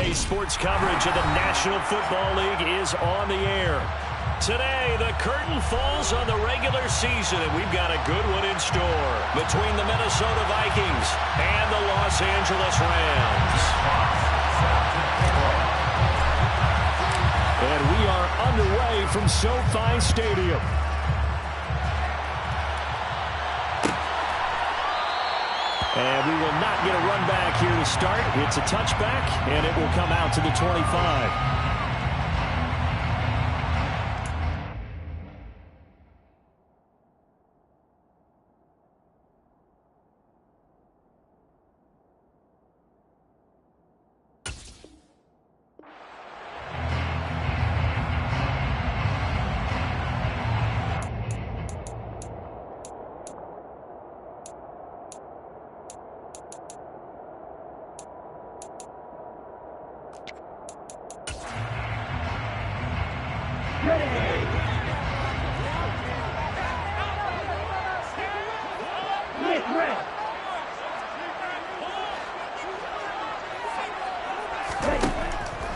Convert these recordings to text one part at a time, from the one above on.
Weekday sports coverage of the National Football League is on the air. Today, the curtain falls on the regular season, and we've got a good one in store between the Minnesota Vikings and the Los Angeles Rams. And we are underway from SoFi Stadium. And we will not get a run back here to start. It's a touchback, and it will come out to the 25.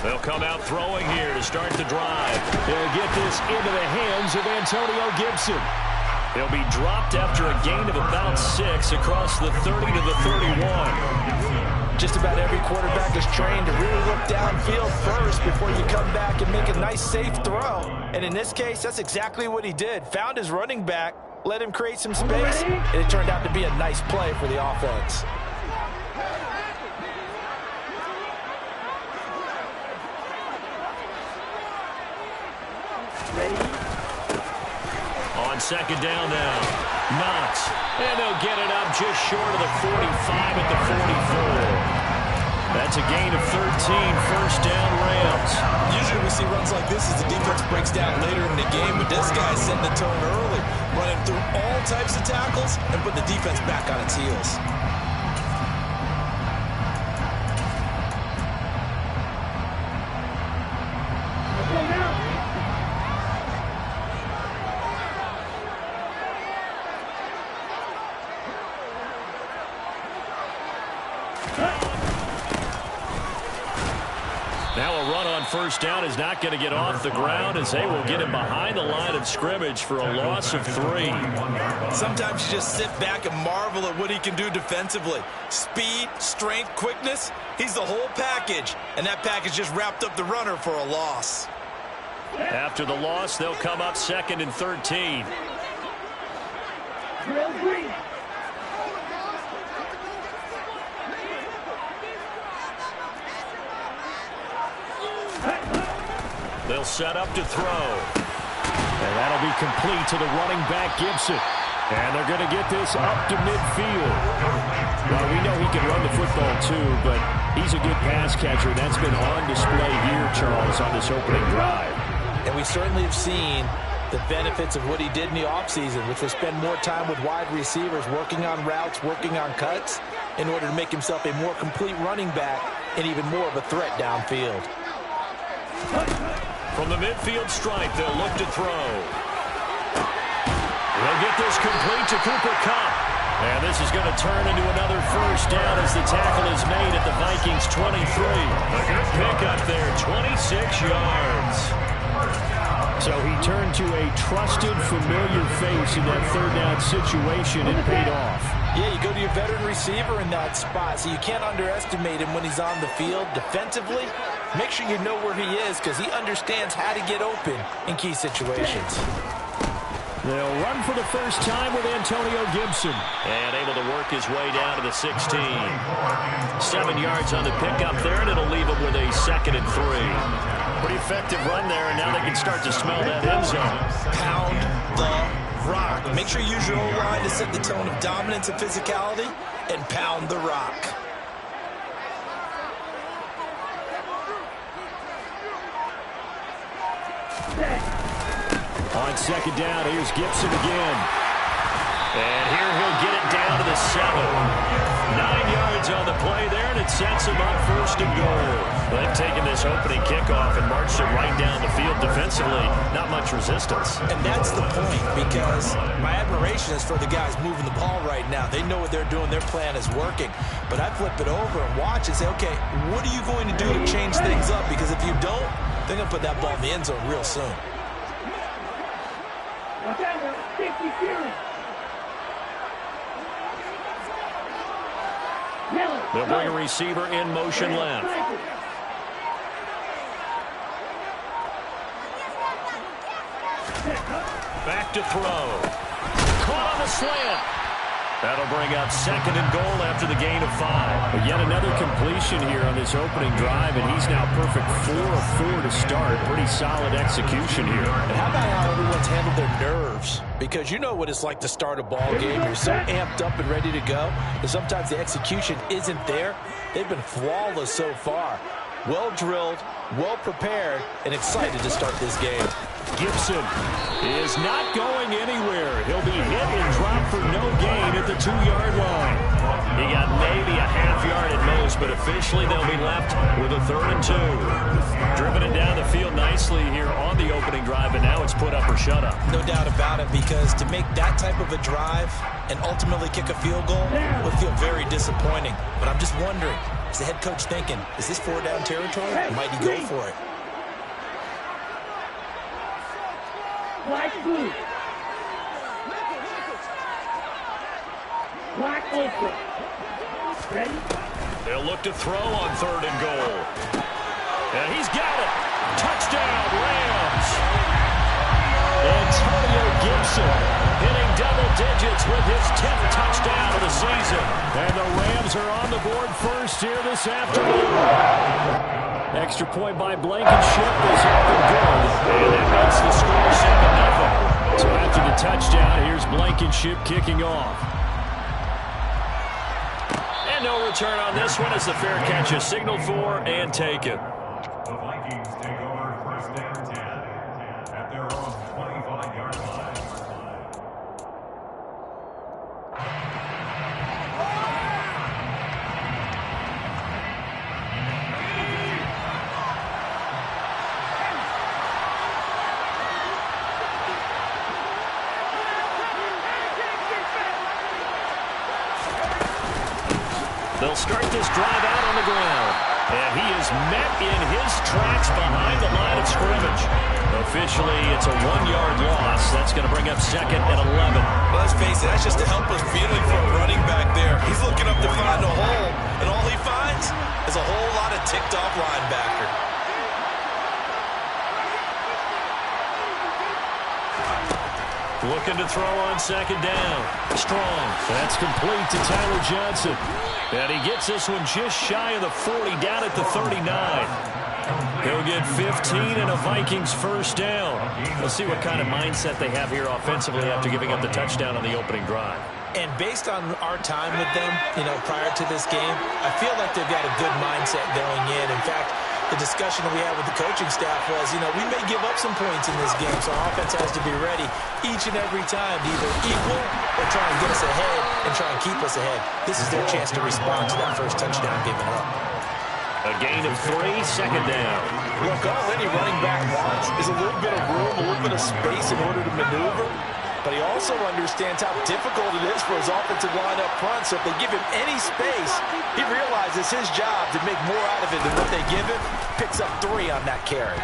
They'll come out throwing here to start the drive. They'll get this into the hands of Antonio Gibson. He'll be dropped after a gain of about 6 across the 30 to the 31. Just about every quarterback is trained to really look downfield first before you come back and make a nice, safe throw. And in this case, that's exactly what he did. Found his running back, let him create some space, and it turned out to be a nice play for the offense. On second down now, Knox, and they'll get it up just short of the 45 at the 44. That's a gain of 13, first down Rams. Usually we see runs like this as the defense breaks down later in the game, but this guy's setting the tone early, running through all types of tackles and putting the defense back on its heels. Now a run on first down is not going to get off the ground as they will get him behind the line of scrimmage for a loss of 3. Sometimes you just sit back and marvel at what he can do defensively. Speed, strength, quickness, he's the whole package. And that package just wrapped up the runner for a loss. After the loss, they'll come up second and 13. They'll set up to throw. And that'll be complete to the running back, Gibson. And they're going to get this up to midfield. Well, we know he can run the football too, but he's a good pass catcher. That's been on display here, Charles, on this opening drive. And we certainly have seen the benefits of what he did in the offseason, which was spend more time with wide receivers, working on routes, working on cuts, in order to make himself a more complete running back and even more of a threat downfield. From the midfield stripe, they'll look to throw. They'll get this complete to Cooper Kupp. And this is going to turn into another first down as the tackle is made at the Vikings 23. A good pickup there, 26 yards. So he turned to a trusted, familiar face in that third down situation and paid off. Yeah, you go to your veteran receiver in that spot, so you can't underestimate him when he's on the field defensively. Make sure you know where he is because he understands how to get open in key situations. They'll run for the first time with Antonio Gibson. And able to work his way down to the 16. 7 yards on the pickup there, and it'll leave him with a second and 3. Pretty effective run there, and now they can start to smell that end zone. Pound the rock. Make sure you use your O-line to set the tone of dominance and physicality, and pound the rock. On second down, here's Gibson again. And here he'll get it down to the 7. 9 yards yards on the play there, and it sets him up first and goal. They've taken this opening kickoff and marched it right down the field defensively. Not much resistance. And that's the point, because my admiration is for the guys moving the ball right now. They know what they're doing. Their plan is working. But I flip it over and watch and say, okay, what are you going to do to change things up? Because if you don't, they're going to put that ball in the end zone real soon. They'll bring a receiver in motion left. Back to throw. Caught on the slant. That'll bring up second and goal after the gain of 5. But yet another completion here on this opening drive, and he's now perfect 4 of 4 to start. Pretty solid execution here. And how about how everyone's handled their nerves? Because you know what it's like to start a ball game. You're so amped up and ready to go, and sometimes the execution isn't there. They've been flawless so far. Well drilled, well prepared, and excited to start this game. Gibson is not going anywhere. He'll be hit and dropped for no gain at the 2-yard line. He got maybe a half yard at most, but officially they'll be left with a 3rd and 2. Driven it down the field nicely here on the opening drive, and now it's put up or shut up. No doubt about it, because to make that type of a drive and ultimately kick a field goal would feel very disappointing. But I'm just wondering, is the head coach thinking, is this 4-down territory, or might he go for it? Black blue. Black ultra. Ready? They'll look to throw on 3rd and goal. And he's got it. Touchdown, Rams. Antonio Gibson hitting double digits with his 10th touchdown of the season. And the Rams are on the board first here this afternoon. Extra point by Blankenship is up and good. And that makes the score 7-0. So after the touchdown, here's Blankenship kicking off. And no return on this one as the fair catch is signaled for and taken. The Vikings take over 1st and 10 at their own 25-yard line. They'll start this drive out on the ground. And he is met in his tracks behind the line of scrimmage. Officially, it's a 1-yard loss. That's going to bring up 2nd and 11. Well, let's face it, that's just a helpless feeling for a running back there. He's looking up to find a hole, and all he finds is a whole lot of ticked-off linebacker. Looking to throw on 2nd down. Strong. That's complete to Tyler Johnson. And he gets this one just shy of the 40, down at the 39. He'll get 15 and a Vikings 1st down. We'll see what kind of mindset they have here offensively after giving up the touchdown on the opening drive. And based on our time with them, prior to this game, I feel like they've got a good mindset going in. In fact, the discussion that we had with the coaching staff was, we may give up some points in this game, so our offense has to be ready each and every time to either equal or try and get us ahead and try and keep us ahead. This is their chance to respond to that first touchdown given up. A gain of 3, 2nd down. Look, all any running back wants is a little bit of room, a little bit of space in order to maneuver. But he also understands how difficult it is for his offensive line up front. So if they give him any space, he realizes his job to make more out of it than what they give him. Picks up 3 on that carry.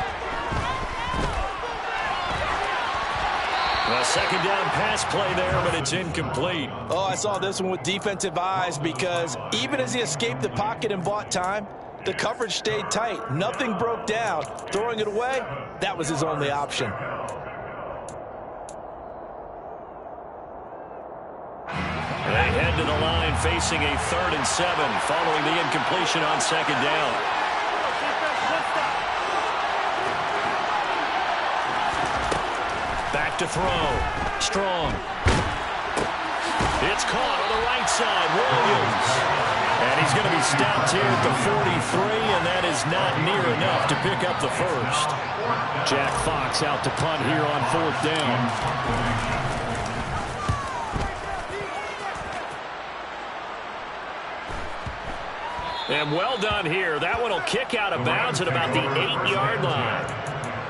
A 2nd down pass play there, but it's incomplete. Oh, I saw this one with defensive eyes, because even as he escaped the pocket and bought time, the coverage stayed tight. Nothing broke down. Throwing it away, that was his only option. They head to the line facing a 3rd and 7 following the incompletion on 2nd down. Back to throw. Strong. It's caught on the right side. Williams. And he's going to be stopped here at the 43, and that is not near enough to pick up the 1st. Jack Fox out to punt here on 4th down. And well done here. That one will kick out of bounds at about the 8-yard line.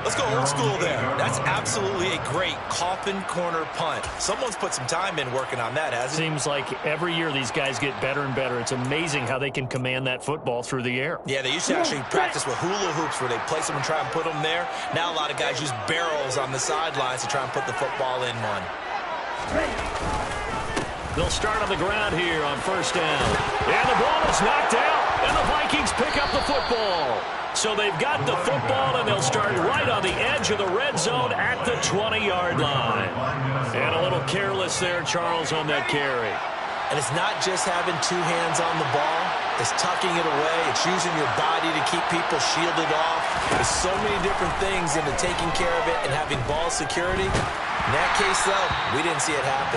Let's go old school there. That's absolutely a great coffin corner punt. Someone's put some time in working on that, hasn't it? Seems like every year these guys get better and better. It's amazing how they can command that football through the air. Yeah, they used to actually practice with hula hoops where they place them and try and put them there. Now a lot of guys use barrels on the sidelines to try and put the football in one. They'll start on the ground here on first down. And the ball is knocked out, and the Vikings pick up the football. So they've got the football, and they'll start right on the edge of the red zone at the 20-yard line. And a little careless there, Charles, on that carry. And it's not just having two hands on the ball. It's tucking it away. It's using your body to keep people shielded off. There's so many different things into taking care of it and having ball security. In that case, though, we didn't see it happen.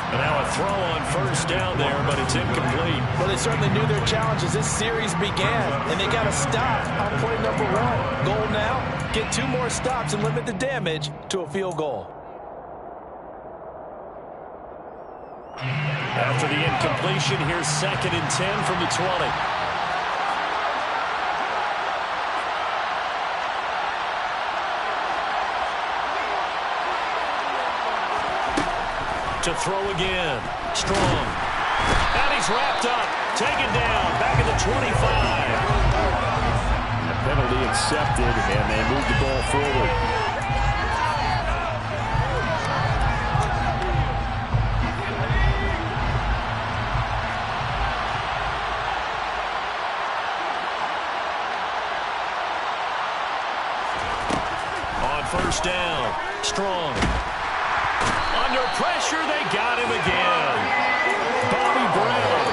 And now a throw on first down there, but it's incomplete. Well, they certainly knew their challenges. This series began, and they got to stop on play number 1. Goal now, get 2 more stops and limit the damage to a field goal. After the incompletion, here's 2nd and 10 from the 20. To throw again. Strong. And he's wrapped up. Taken down. Back at the 25. A penalty accepted, and they move the ball forward. On first down. Strong. Under pressure, they got him again. Bobby Brown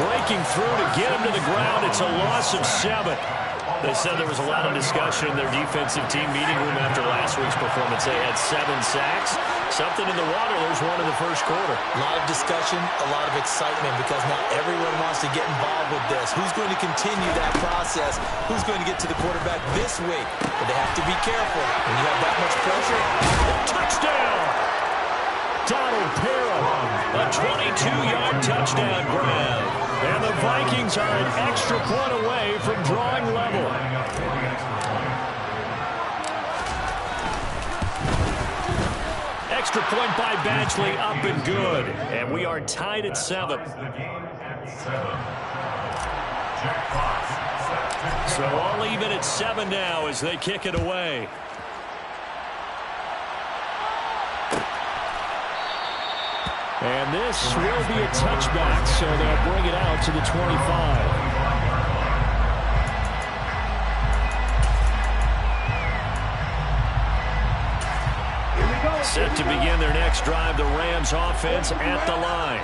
breaking through to get him to the ground. It's a loss of 7. They said there was a lot of discussion in their defensive team meeting room after last week's performance. They had 7 sacks. Something in the water. There's one in the first quarter. A lot of discussion, a lot of excitement because now everyone wants to get involved with this. Who's going to continue that process? Who's going to get to the quarterback this week? But they have to be careful. When you have that much pressure, touchdown! Donald Parham, a 22-yard touchdown grab. And the Vikings are an extra point away from drawing level. Extra point by Badgley, up and good. And we are tied at 7. So all even at 7 now as they kick it away. And this will be a touchback, so they'll bring it out to the 25. Set to begin their next drive, the Rams offense at the line.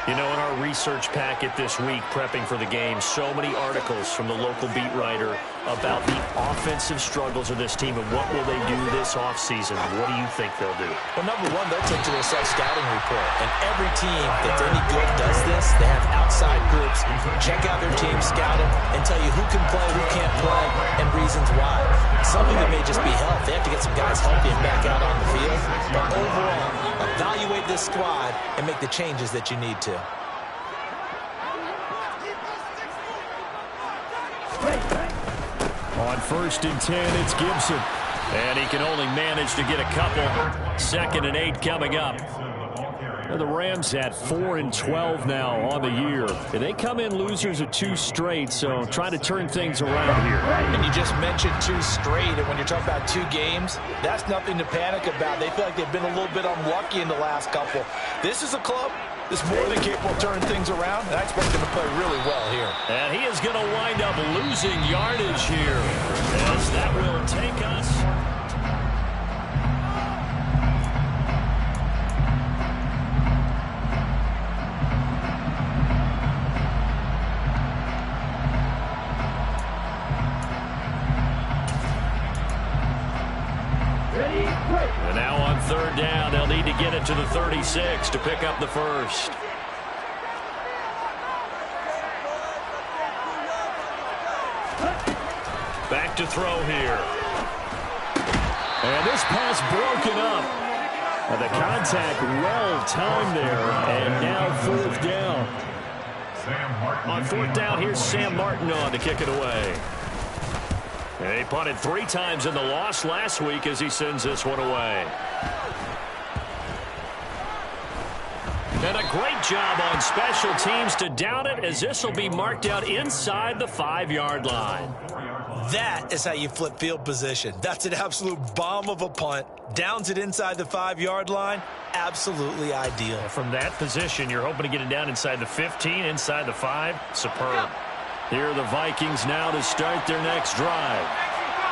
You know, in our research packet this week, prepping for the game, so many articles from the local beat writer about the offensive struggles of this team and what will they do this offseason. What do you think they'll do? Well, number 1, they'll take to their self-scouting report. And every team that's any good does this. They have outside groups, check out their team, scout them, and tell you who can play, who can't play, and reasons why. Something that may just be health. They have to get some guys healthy and back out on the field. But overall, evaluate this squad and make the changes that you need to. On first and 10, it's Gibson. And he can only manage to get a couple. 2nd and 8 coming up. And the Rams at 4-12 now on the year. And they come in losers of 2 straight, so trying to turn things around here. And you just mentioned 2 straight, and when you're talking about 2 games, that's nothing to panic about. They feel like they've been a little bit unlucky in the last couple. This is a club that's more than capable of turning things around, and I expect them to play really well here. And he is going to wind up losing yardage here, as that will take us. And now on 3rd down, they'll need to get it to the 36 to pick up the first. Back to throw here. And this pass broken up. And the contact well timed there. And now 4th down. On fourth down, here's Sam Martin on to kick it away. They punted 3 times in the loss last week as he sends this one away. And a great job on special teams to down it, as this will be marked out inside the 5-yard line. That is how you flip field position. That's an absolute bomb of a punt. Downs it inside the 5-yard line. Absolutely ideal. From that position, you're hoping to get it down inside the 15, inside the 5. Superb. Here are the Vikings now to start their next drive.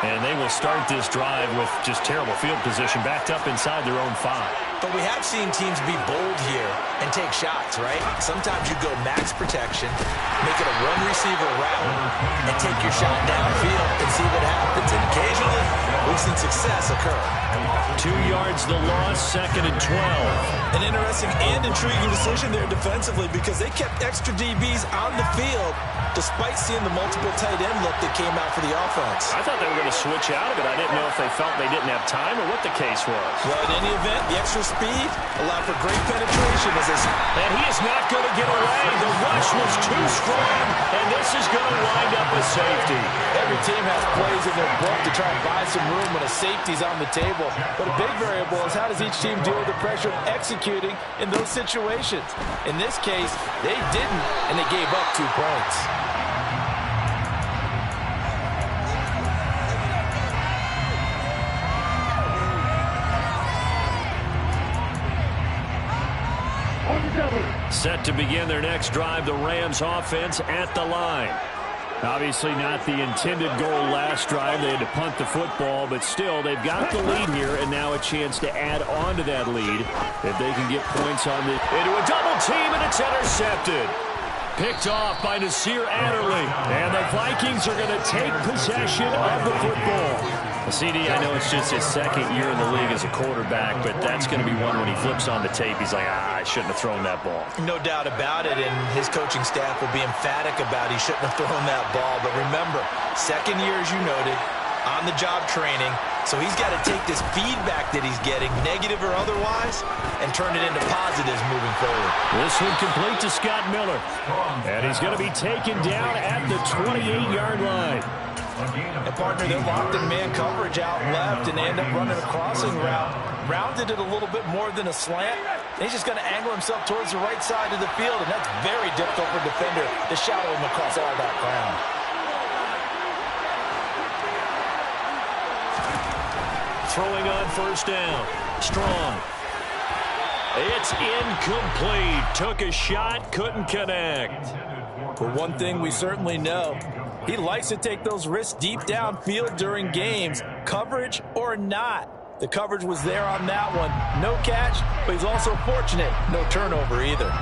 And they will start this drive with just terrible field position, backed up inside their own 5. But we have seen teams be bold here and take shots, right? Sometimes you go max protection, make it a one-receiver route, and take your shot downfield and see what happens. And occasionally, we've seen success occur. 2 yards the loss, 2nd and 12. An interesting and intriguing decision there defensively, because they kept extra DBs on the field despite seeing the multiple tight end look that came out for the offense. I thought they were going to switch out of it. I didn't know if they felt they didn't have time or what the case was. Well, in any event, the extra speed allowed for great penetration as they... And he is not going to get away. The rush was too strong, and this is going to wind up a safety. Every team has plays in their book to try and buy some room when a safety's on the table. But a big variable is how does each team deal with the pressure of executing in those situations. In this case, they didn't, and they gave up 2 points. Set to begin their next drive, the Rams offense at the line. Obviously not the intended goal last drive. They had to punt the football, but still, they've got the lead here, and now a chance to add on to that lead if they can get points on the... Into a double team, and it's intercepted. Picked off by Nasir Adderley, and the Vikings are going to take possession of the football. CD, I know it's just his 2nd year in the league as a quarterback, but that's going to be one when he flips on the tape. He's like, I shouldn't have thrown that ball. No doubt about it, and his coaching staff will be emphatic about he shouldn't have thrown that ball. But remember, 2nd year, as you noted, on-the-job training, so he's got to take this feedback that he's getting, negative or otherwise, and turn it into positives moving forward. This one complete to Scott Miller, and he's going to be taken down at the 28-yard line. And partner, they're locked in man coverage out left, and they end up running a crossing route. Rounded it a little bit more than a slant. And he's just going to angle himself towards the right side of the field, and that's very difficult for a defender to shadow him across all that ground. Throwing on first down. Strong. It's incomplete. Took a shot, couldn't connect. But one thing we certainly know, he likes to take those risks deep downfield during games, coverage or not. The coverage was there on that one. No catch, but he's also fortunate. No turnover either.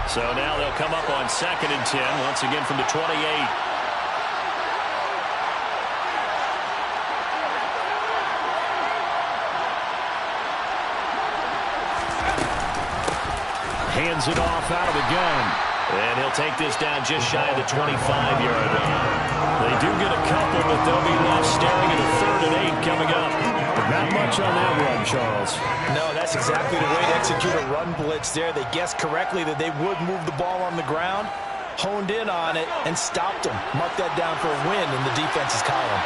So now they'll come up on 2nd and 10, once again from the 28. Hands it off out of the gun. And he'll take this down just shy of the 25-yard line. They do get a couple, but they'll be left staring at a 3rd and 8 coming up. Not much on that run, Charles. No, that's exactly the way to execute a run blitz there. They guessed correctly that they would move the ball on the ground, honed in on it, and stopped them. Mark that down for a win in the defense's column.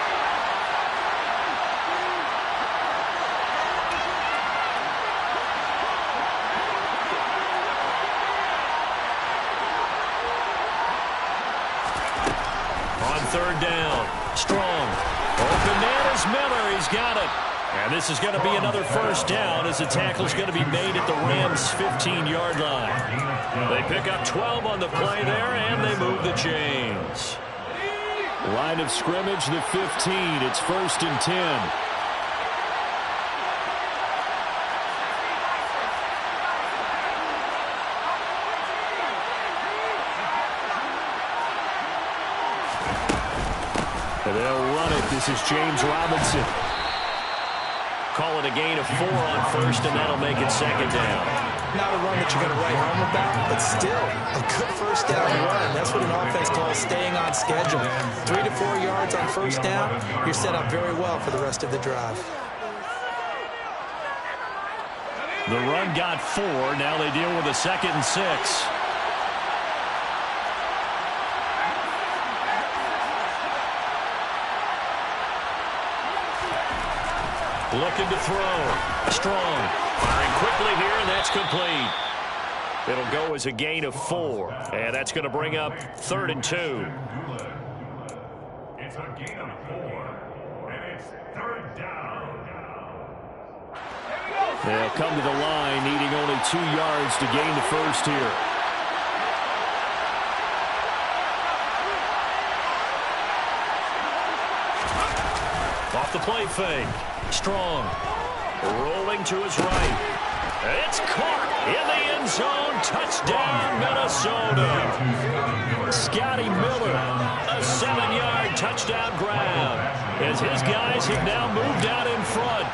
On 3rd down, Strong. Bananas Miller, he's got it. And this is going to be another first down as the tackle's going to be made at the Rams' 15-yard line. They pick up 12 on the play there, and they move the chains. Line of scrimmage, the 15. It's 1st and 10. They'll run it. This is James Robinson. call it a gain of 4 on first, and that'll make it second down. Not a run that you're going to write home about, but still a good first down run. That's what an offense calls staying on schedule. 3 to 4 yards on first down, you're set up very well for the rest of the drive. The run got 4. Now they deal with a 2nd and 6. Looking to throw. Strong. Firing quickly here, and that's complete. It'll go as a gain of 4. And that's going to bring up 3rd and 2. It's a gain of 4. And it's 3rd down. They'll come to the line, needing only 2 yards to gain the first here. Off the play fake. Strong. Rolling to his right. It's caught in the end zone. Touchdown, Minnesota. Scotty Miller, a 7-yard touchdown grab, as his guys have now moved out in front.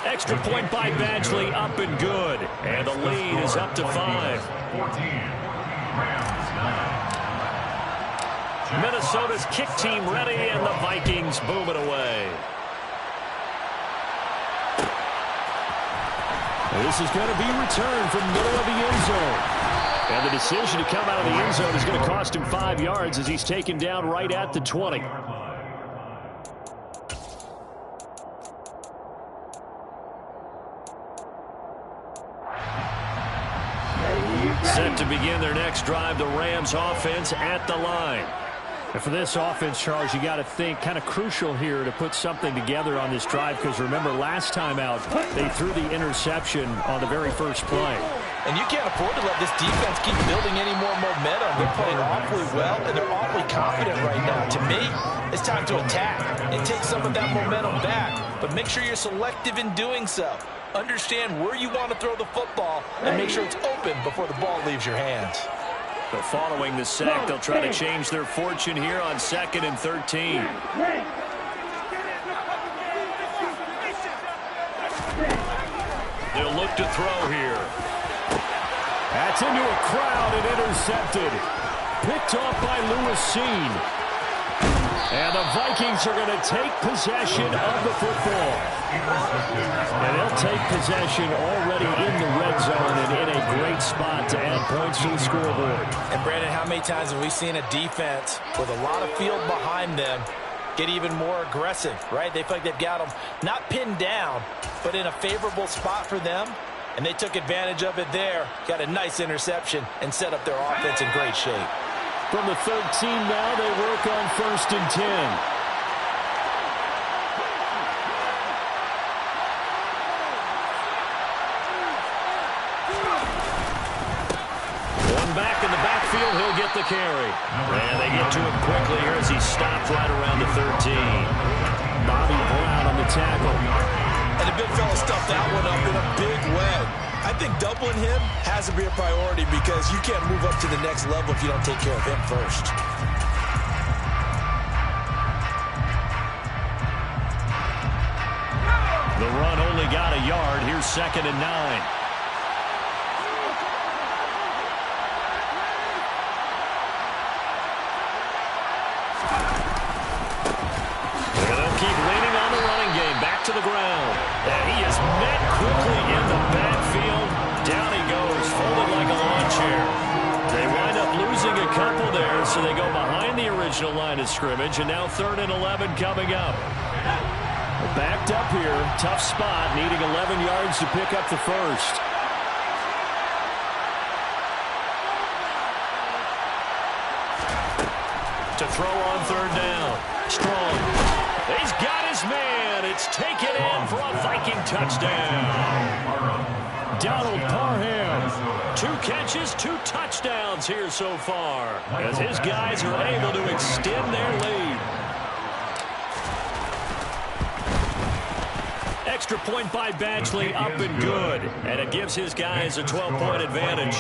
Extra point by Badgley, up and good. And the lead is up to 5. 14. Rams 9. Minnesota's kick team ready, and the Vikings boom it away. This is going to be returned from middle of the end zone. And the decision to come out of the end zone is going to cost him 5 yards as he's taken down right at the 20. Set to begin their next drive, the Rams offense at the line. And for this offense, Charles, you got to think kind of crucial here to put something together on this drive, because remember last time out they threw the interception on the very first play. And you can't afford to let this defense keep building any more momentum. They're playing awfully well, and they're awfully confident right now. To me, it's time to attack and take some of that momentum back. But make sure you're selective in doing so. Understand where you want to throw the football and make sure it's open before the ball leaves your hands. So following the sack, they'll try to change their fortune here on 2nd and 13. They'll look to throw here. That's into a crowd and intercepted. Picked off by Lewis Seen. And the Vikings are going to take possession of the football. And they'll take possession already in the red zone and in a great spot to add points to the scoreboard. And Brandon, how many times have we seen a defense with a lot of field behind them get even more aggressive, right? They feel like they've got them not pinned down, but in a favorable spot for them. And they took advantage of it there, got a nice interception, and set up their offense in great shape. From the 13 now, they work on 1st and 10. One back in the backfield, he'll get the carry. And they get to him quickly here as he stopped right around the 13. Bobby Brown on the tackle. And the big fella stuffed that one up in a big way. I think doubling him has to be a priority because you can't move up to the next level if you don't take care of him first. The run only got a yard. Here's 2nd and 9. They'll keep leaning on the running game. Back to the ground. And he is met quickly in the backfield. Down he goes, folded like a lawn chair. They wind up losing a couple there, so they go behind the original line of scrimmage, and now 3rd and 11 coming up. Backed up here, tough spot, needing 11 yards to pick up the first. To throw on 3rd down. Strong. He's got his man. It's taken in for a Viking touchdown. Donald Parham. 2 catches, 2 touchdowns here so far, as his guys are able to extend their lead. Extra point by Badgley, up and good. And it gives his guys a 12-point advantage.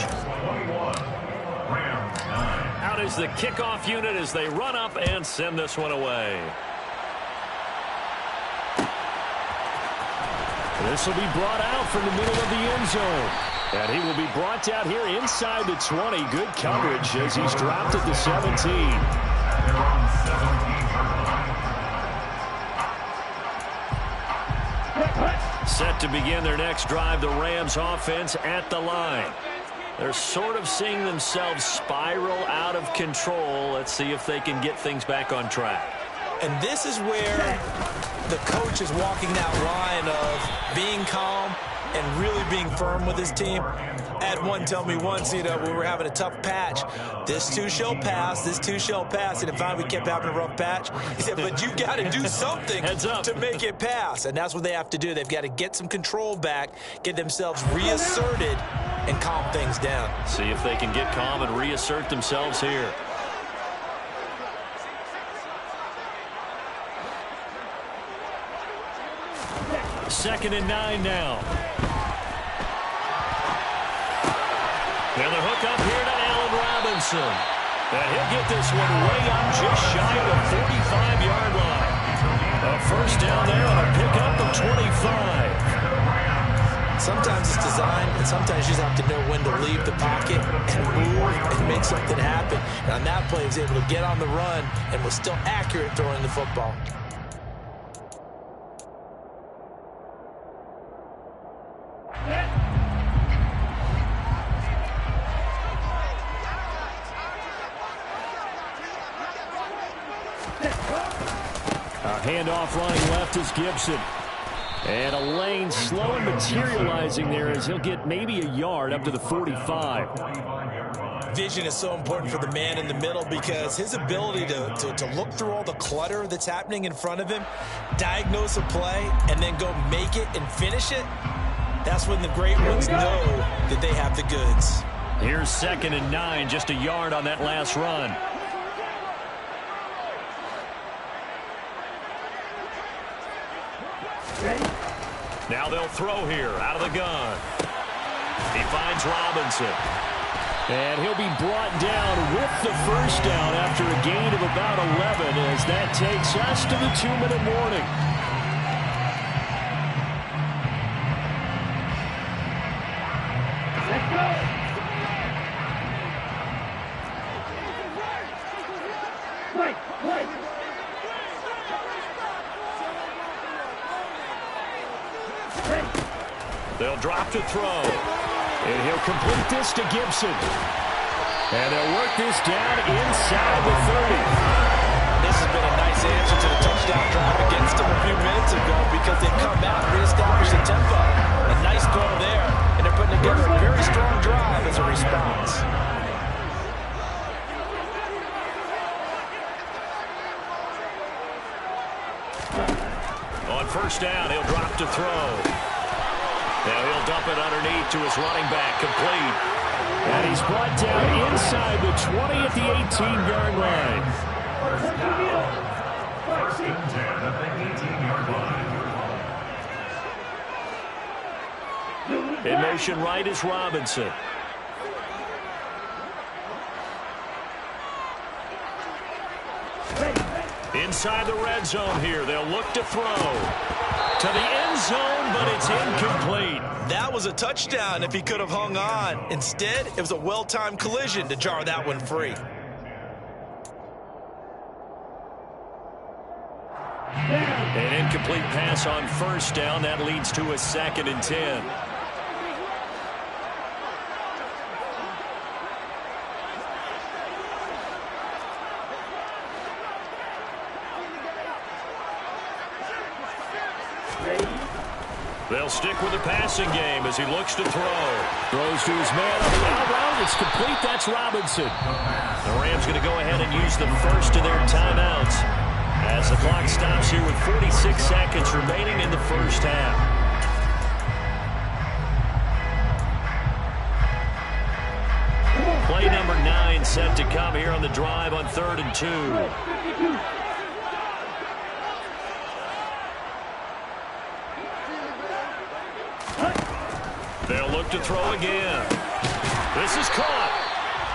Out is the kickoff unit as they run up and send this one away. This will be brought out from the middle of the end zone. And he will be brought down here inside the 20. Good coverage as he's dropped at the 17. Set to begin their next drive, the Rams offense at the line. They're sort of seeing themselves spiral out of control. Let's see if they can get things back on track. And this is where the coach is walking that line of being calm and really being firm with his team. I had one tell me once, we were having a tough patch. This too shall pass, this too shall pass. And finally we kept having a rough patch. He said, but you got to do something to make it pass. And that's what they have to do. They've got to get some control back, get themselves reasserted, and calm things down. See if they can get calm and reassert themselves here. Second and 9 now. And the hook up here to Allen Robinson. And he'll get this one way up just shy of the 45-yard line. A first down there on a pickup of 25. Sometimes it's designed, and sometimes you just have to know when to leave the pocket and move and make something happen. And on that play, he was able to get on the run and was still accurate throwing the football. Handoff running left is Gibson. And a lane slow and materializing there as he'll get maybe a yard up to the 45. Vision is so important for the man in the middle because his ability to look through all the clutter that's happening in front of him, diagnose a play, and then go make it and finish it, that's when the great ones know that they have the goods. Here's second and 9, just a yard on that last run. Now they'll throw here out of the gun. He finds Robinson. And he'll be brought down with the first down after a gain of about 11 as that takes us to the 2-minute warning. Let's go. Wait. They'll drop to throw. And he'll complete this to Gibson. And they'll work this down inside the 30. This has been a nice answer to the touchdown drive against them a few minutes ago because they've come out and reestablished the tempo. A nice throw there, and they're putting together a very strong drive as a response. On first down, he'll drop to throw. Now he'll dump it underneath to his running back, complete. And he's brought down inside the 20 at the 18-yard line. First and 10 at the 18-yard line. In motion right is Robinson. Inside the red zone here, they'll look to throw. To the end zone, but it's incomplete. That was a touchdown if he could have hung on. Instead, it was a well-timed collision to jar that one free. An incomplete pass on first down. That leads to a second and 10. They'll stick with the passing game as he looks to throw. Throws to his man on the out route. It's complete. That's Robinson. The Rams going to go ahead and use the first of their timeouts as the clock stops here with 46 seconds remaining in the first half. Play number 9 set to come here on the drive on 3rd and 2. They'll look to throw again. This is caught.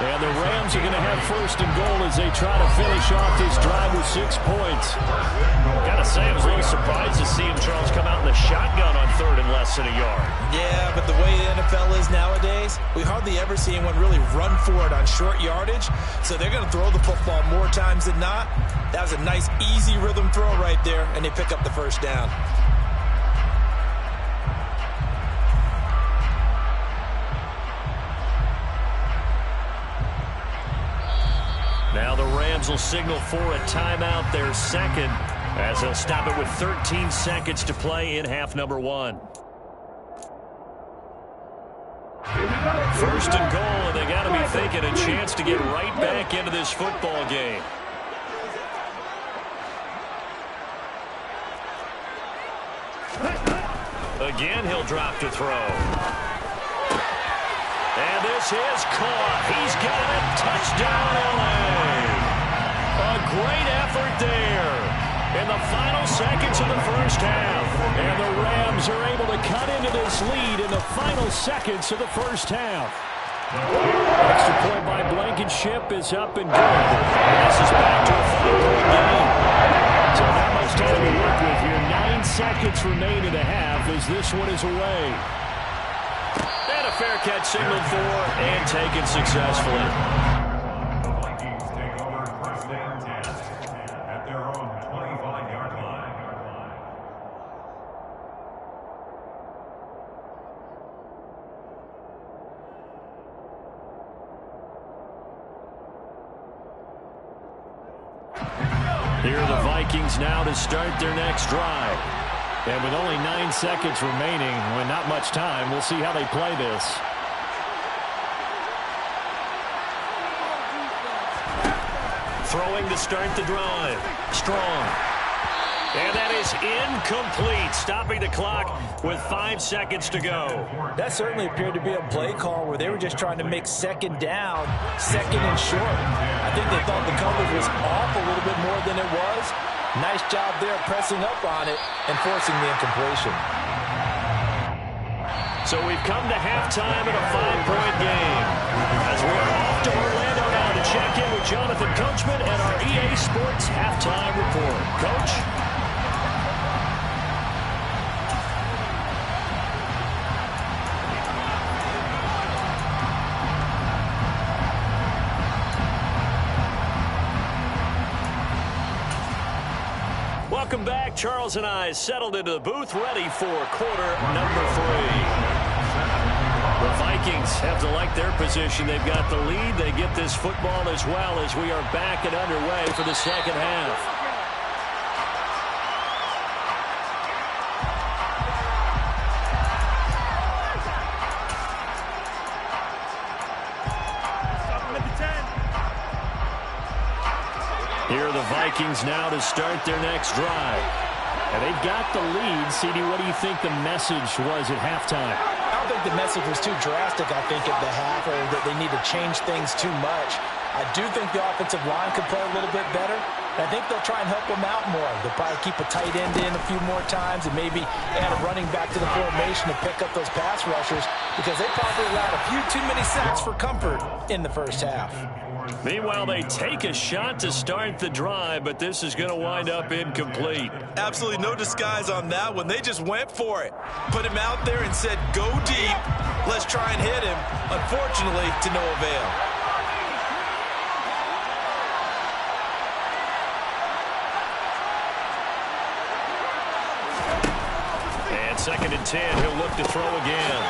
And the Rams are going to have first and goal as they try to finish off this drive with 6 points. Gotta say, I was a little surprised to see him, Charles, come out in the shotgun on third and less than a yard. Yeah, but the way the NFL is nowadays, we hardly ever see anyone really run for it on short yardage. So they're going to throw the football more times than not. That was a nice, easy rhythm throw right there, and they pick up the first down. Now the Rams will signal for a timeout, their second, as they'll stop it with 13 seconds to play in half number 1. First and goal, and they got to be thinking a chance to get right back into this football game. Again, he'll drop to throw. And this is caught. He's got it. Touchdown, LA. A great effort there in the final seconds of the first half. And the Rams are able to cut into this lead in the final seconds of the first half. Extra point by Blankenship is up and good. This is back to a 5-point game. So not much time to work with here. 9 seconds remain in the half as this one is away. And a fair catch signaled for and taken successfully. The Vikings take over first and 10 at their own 25-yard line. Here are the Vikings now to start their next drive. And with only 9 seconds remaining, when not much time, we'll see how they play this. Throwing to start the drive. Strong. And that is incomplete, stopping the clock with 5 seconds to go. That certainly appeared to be a play call where they were just trying to make second down, second and short. I think they thought the coverage was off a little bit more than it was. Nice job there pressing up on it and forcing the incompletion. So we've come to halftime in a 5-point game. As we're off to Orlando now to check in with Jonathan Coachman and our EA Sports Halftime Report. Coach? Welcome back. Charles and I settled into the booth, ready for quarter number 3. The Vikings have to like their position. They've got the lead. They get this football as well as we are back and underway for the second half. Here are the Vikings now to start their next drive. And they've got the lead. CD, what do you think the message was at halftime? I don't think the message was too drastic, I think, at the half, or that they need to change things too much. I do think the offensive line could play a little bit better. And I think they'll try and help them out more. They'll probably keep a tight end in a few more times and maybe add a running back to the formation to pick up those pass rushers because they probably allowed a few too many sacks for comfort in the first half. Meanwhile, they take a shot to start the drive, but this is going to wind up incomplete. Absolutely no disguise on that one. They just went for it. Put him out there and said, go deep. Let's try and hit him. Unfortunately, to no avail. And 2nd and 10, he'll look to throw again.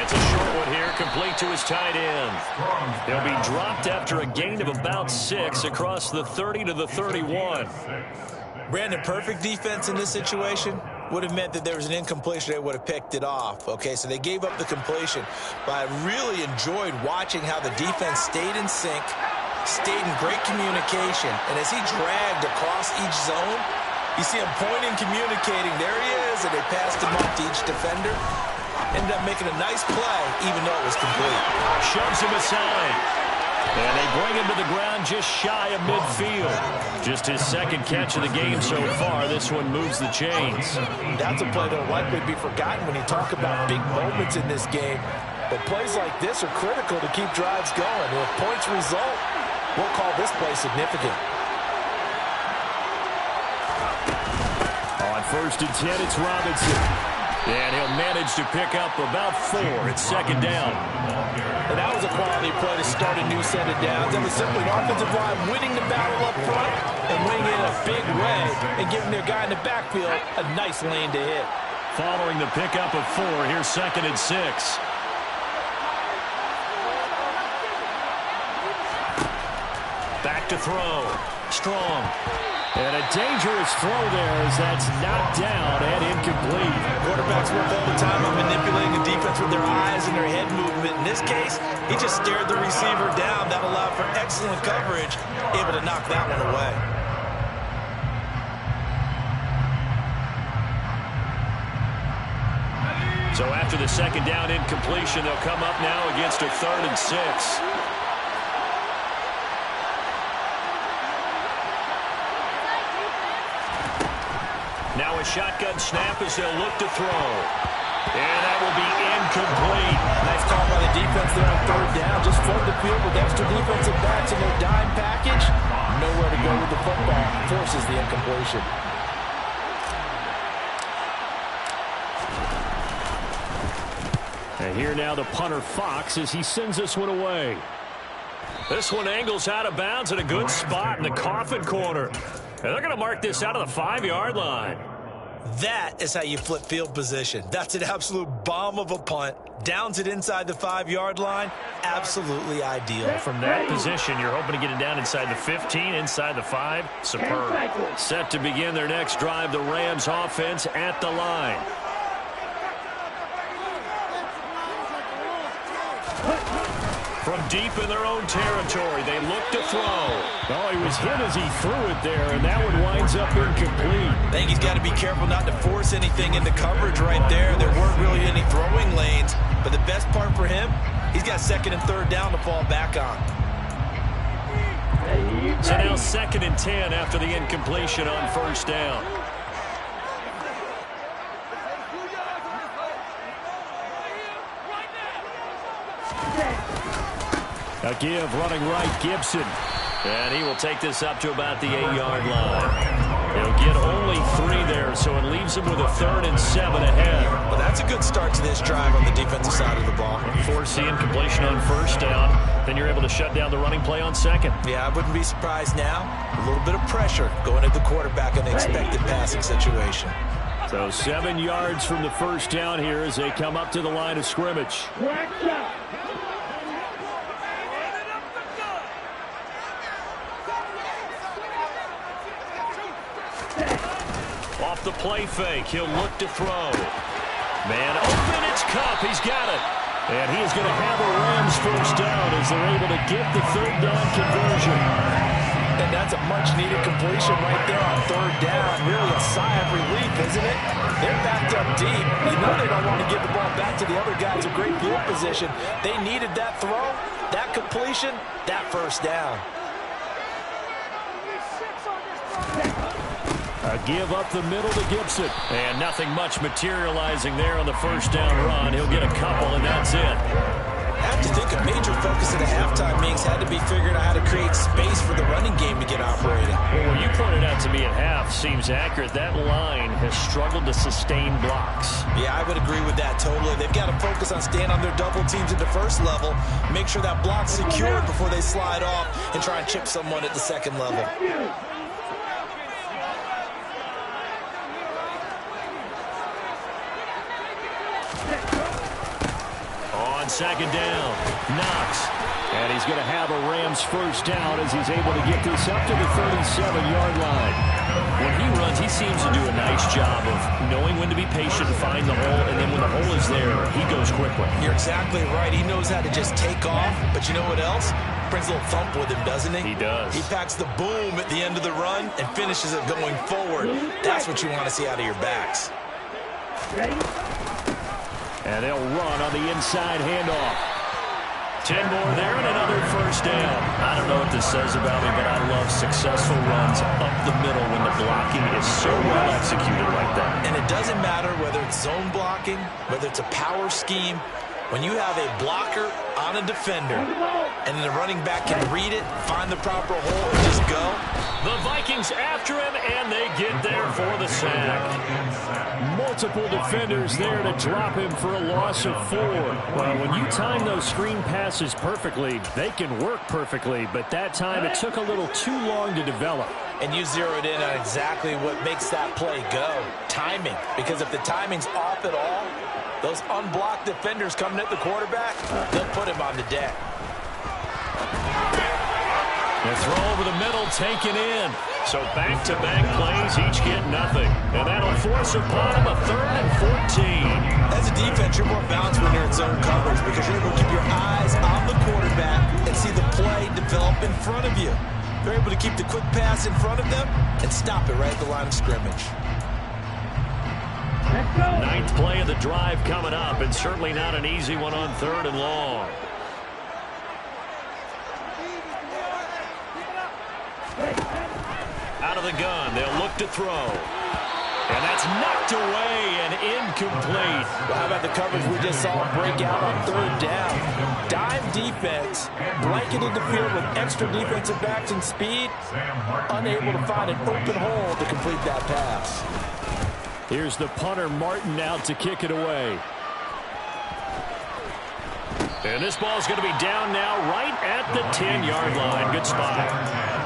It's a short one here, complete to his tight end. He'll be dropped after a gain of about 6 across the 30 to the 31. Brandon, perfect defense in this situation would have meant that there was an incompletion. They would have picked it off. Okay, so they gave up the completion. But I really enjoyed watching how the defense stayed in sync, stayed in great communication. And as he dragged across each zone, you see him pointing, communicating. There he is, and they passed him off to each defender. Ended up making a nice play, even though it was complete. Shoves him aside. And they bring him to the ground just shy of midfield. Just his 2nd catch of the game so far. This one moves the chains. That's a play that will likely be forgotten when you talk about big moments in this game. But plays like this are critical to keep drives going. And if points result, we'll call this play significant. On 1st and 10, it's Robinson. And he'll manage to pick up about 4. It's 2nd down. And that was a quality play to start a new set of downs. That was simply an offensive line winning the battle up front and winning it in a big way and giving their guy in the backfield a nice lane to hit. Following the pickup of 4, here's 2nd and 6. Back to throw. Strong. And a dangerous throw there as that's knocked down and incomplete. Quarterbacks work all the time on manipulating the defense with their eyes and their head movement. In this case, he just stared the receiver down. That allowed for excellent coverage, able to knock that one away. So after the 2nd down incompletion, they'll come up now against a 3rd and 6. Now a shotgun snap as they'll look to throw. And that will be incomplete. Nice call by the defense there on 3rd down. Just flood the field with extra defensive backs in their dime package. Nowhere to go with the football. Forces the incompletion. And here now the punter Fox as he sends this one away. This one angles out of bounds at a good spot in the coffin corner. And they're going to mark this out of the 5-yard line. That is how you flip field position. That's an absolute bomb of a punt. Downs it inside the 5-yard line. Absolutely ideal. From that position, you're hoping to get it down inside the 15, inside the 5. Superb. Set to begin their next drive, the Rams offense at the line. From deep in their own territory, they look to throw. Oh, he was hit as he threw it there, and that one winds up incomplete. I think he's got to be careful not to force anything into coverage right there. There weren't really any throwing lanes, but the best part for him, he's got 2nd and 3rd down to fall back on. So now 2nd and 10 after the incompletion on 1st down. A give running right, Gibson. And he will take this up to about the 8-yard line. He'll get only 3 there, so it leaves him with a 3rd and 7 ahead. Well, that's a good start to this drive on the defensive side of the ball. Force the incompletion on 1st down. Then you're able to shut down the running play on 2nd. Yeah, I wouldn't be surprised now. A little bit of pressure going at the quarterback in an expected passing situation. So 7 yards from the 1st down here as they come up to the line of scrimmage. Off the play fake, he'll look to throw. Man open, it's Kupp, he's got it. And he's going to have a Rams 1st down as they're able to get the 3rd down conversion. And that's a much-needed completion right there on 3rd down. Really a sigh of relief, isn't it? They're backed up deep. You know they don't want to give the ball back to the other guys in great field position. They needed that throw, that completion, that 1st down. A give up the middle to Gibson. And nothing much materializing there on the 1st down run. He'll get a couple, and that's it. I have to think a major focus at the halftime meetings had to be figuring out how to create space for the running game to get operating. Well, what you pointed out to me at half seems accurate. That line has struggled to sustain blocks. Yeah, I would agree with that totally. They've got to focus on staying on their double teams at the 1st level, make sure that block's secured before they slide off and try and chip someone at the 2nd level. On 2nd down, Knox. And he's going to have a Rams 1st down as he's able to get this up to the 37-yard line. When he runs, he seems to do a nice job of knowing when to be patient and find the hole, and then when the hole is there, he goes quickly. You're exactly right. He knows how to just take off, but you know what else? Brings a little thump with him, doesn't he? He does. He packs the boom at the end of the run and finishes it going forward. That's what you want to see out of your backs. And they'll run on the inside handoff. 10 more there and another 1st down. I don't know what this says about me, but I love successful runs up the middle when the blocking is so well executed like that. And it doesn't matter whether it's zone blocking, whether it's a power scheme, When you have a blocker on a defender, and then the running back can read it, find the proper hole, and just go. The Vikings after him, and they get there for the sack. Multiple defenders there to drop him for a loss of 4. Well, when you time those screen passes perfectly, they can work perfectly, but that time it took a little too long to develop. And you zeroed in on exactly what makes that play go, timing. Because if the timing's off at all, those unblocked defenders coming at the quarterback, they'll put him on the deck. The throw over the middle taken in. So back-to-back plays, each get nothing. And that'll force upon him a 3rd and 14. As a defense, you're more balanced when you're in zone coverage because you're able to keep your eyes on the quarterback and see the play develop in front of you. They're able to keep the quick pass in front of them and stop it right at the line of scrimmage. 9th play of the drive coming up, and certainly not an easy one on 3rd and long. Out of the gun, they'll look to throw. And that's knocked away and incomplete. Well, how about the coverage we just saw break out on 3rd down? Dime defense, blanketed the field with extra defensive backs and speed, unable to find an open hole to complete that pass. Here's the punter, Martin, out to kick it away. And this ball's going to be down now right at the 10-yard line. Good spot.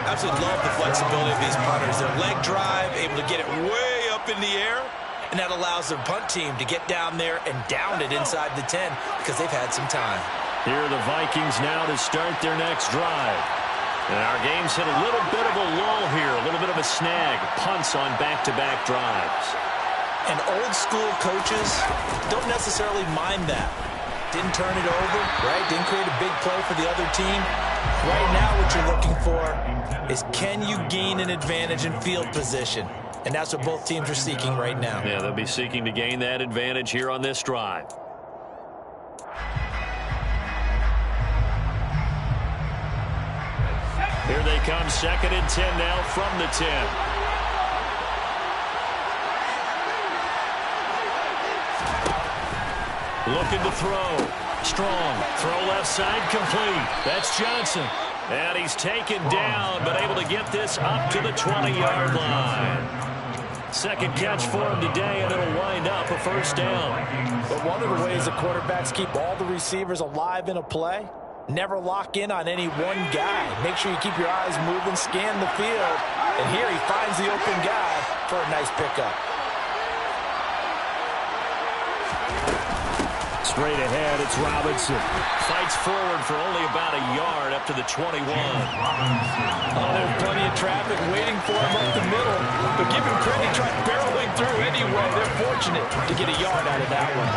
Absolutely love the flexibility of these punters. Their leg drive, able to get it way up in the air, and that allows their punt team to get down there and down it inside the 10 because they've had some time. Here are the Vikings now to start their next drive. And our game's hit a little bit of a lull here, a little bit of a snag. Punts on back-to-back drives. And old-school coaches don't necessarily mind that. Didn't turn it over, right? Didn't create a big play for the other team. Right now what you're looking for is can you gain an advantage in field position? And that's what both teams are seeking right now. Yeah, they'll be seeking to gain that advantage here on this drive. Here they come, 2nd and 10 now from the 10. Looking to throw. Strong. Throw left side complete. That's Johnson. And he's taken down, but able to get this up to the 20-yard line. Second catch for him today, and it'll wind up a 1st down. But one of the ways the quarterbacks keep all the receivers alive in a play, never lock in on any one guy. Make sure you keep your eyes moving, scan the field. And here he finds the open guy for a nice pickup. Straight ahead, it's Robinson. Fights forward for only about a yard up to the 21. Oh, there's plenty of traffic waiting for him up the middle. But give him credit, he tried barreling through anyway. They're fortunate to get a yard out of that one.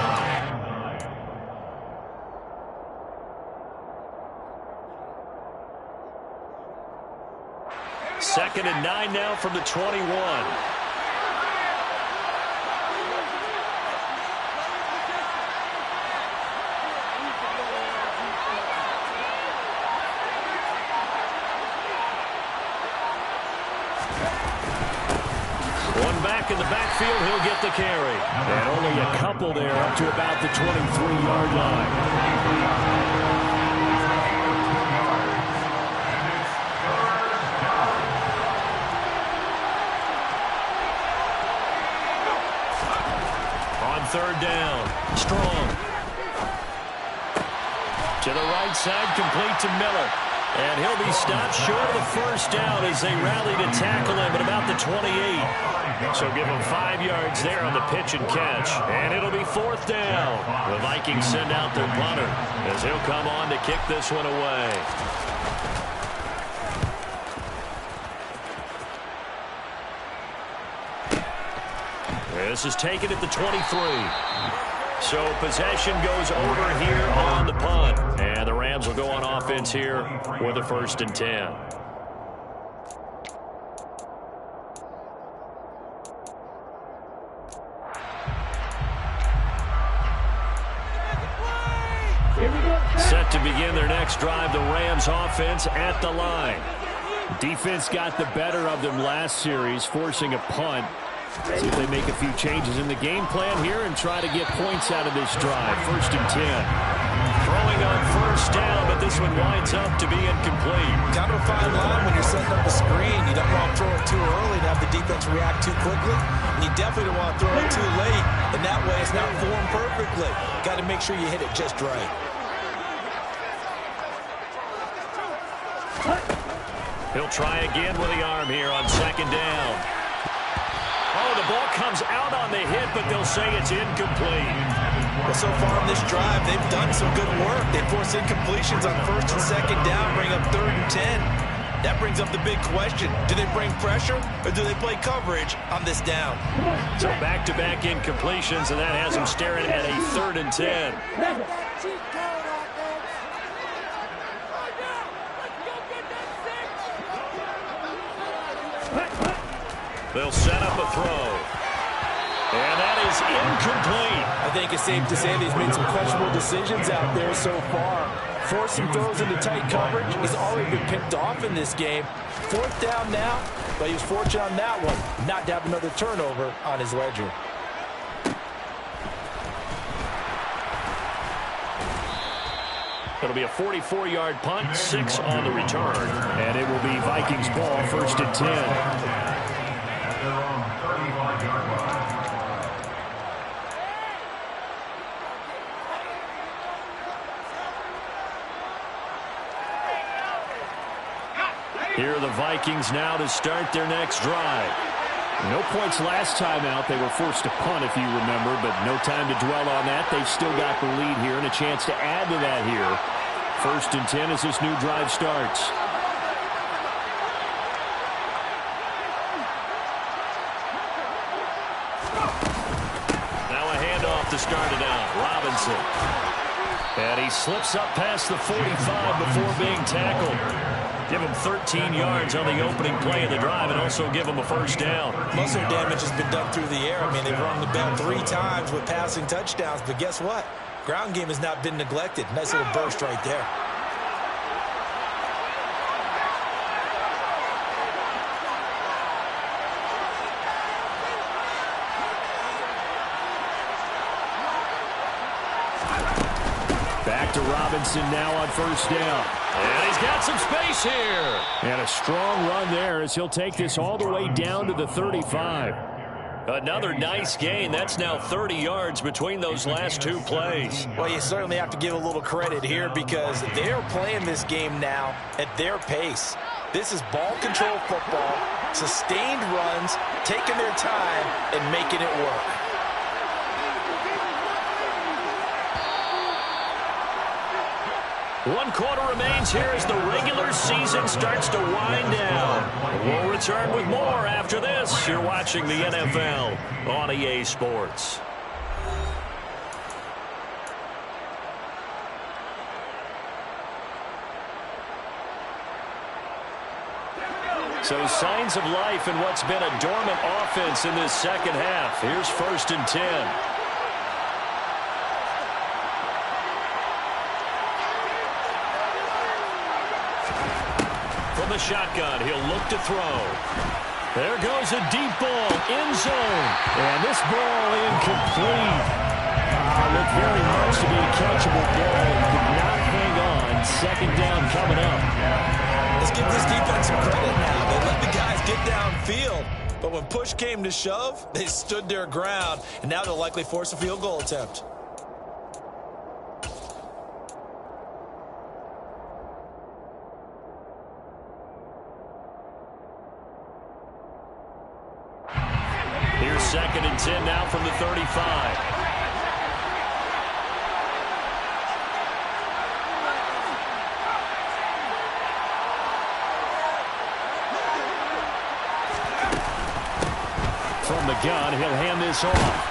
2nd and 9 now from the 21. One back in the backfield, he'll get the carry. And only a couple there up to about the 23-yard line. On 3rd down, Strong. To the right side, complete to Miller. And he'll be stopped short of the 1st down as they rally to tackle him at about the 28. So give him 5 yards there on the pitch and catch. And it'll be 4th down. The Vikings send out their punter as he'll come on to kick this one away. This is taken at the 23. So possession goes over here on the punt. And the Rams will go on offense here with a 1st and 10. Set to begin their next drive, the Rams offense at the line. Defense got the better of them last series, forcing a punt. See if they make a few changes in the game plan here and try to get points out of this drive. 1st and 10. Throwing on first down, but this one winds up to be incomplete. Kind of a fine line when you're setting up a screen. You don't want to throw it too early and have the defense react too quickly. And you definitely don't want to throw it too late. And that way it's not formed perfectly. Got to make sure you hit it just right. He'll try again with the arm here on second down. Oh, the ball comes out on the hit, but they'll say it's incomplete. Well, so far in this drive, they've done some good work. They force incompletions on first and second down, bring up 3rd and 10. That brings up the big question. Do they bring pressure, or do they play coverage on this down? So back-to-back incompletions, and that has them staring at a 3rd and 10. They'll set up a throw. And that is incomplete. I think it's safe to say that he's made some questionable decisions out there so far. Forcing throws into tight coverage. He's already been picked off in this game. 4th down now, but he was fortunate on that one not to have another turnover on his ledger. It'll be a 44-yard punt, 6 on the return. And it will be Vikings ball, 1st and 10. Here are the Vikings now to start their next drive. No points last time out. They were forced to punt, if you remember, but no time to dwell on that. They've still got the lead here and a chance to add to that here. 1st and 10 as this new drive starts. Now a handoff to start it out. Robinson. And he slips up past the 45 before being tackled. Give him 13 yards on the opening play of the drive and also give him a 1st down. Muscle damage has been done through the air. I mean, they've run the ball 3 times with passing touchdowns, but guess what? Ground game has not been neglected. Nice little burst right there. Back to Robinson now on 1st down. And he's got some space here. And a strong run there as he'll take this all the way down to the 35. Another nice gain. That's now 30 yards between those last 2 plays. Well, you certainly have to give a little credit here because they're playing this game now at their pace. This is ball control football, sustained runs, taking their time, and making it work. One quarter remains here as the regular season starts to wind down. We'll return with more after this. You're watching the NFL on EA Sports. So signs of life in what's been a dormant offense in this second half. Here's 1st and 10. From the shotgun, he'll look to throw. There goes a deep ball, end zone. And this ball incomplete. Looked very much to be a catchable ball and could not hang on. 2nd down coming up. Let's give this defense some credit now. They let the guys get downfield. But when push came to shove, they stood their ground. And now they'll likely force a field goal attempt. Here's 2nd and 10 now from the 35. From the gun, he'll hand this off.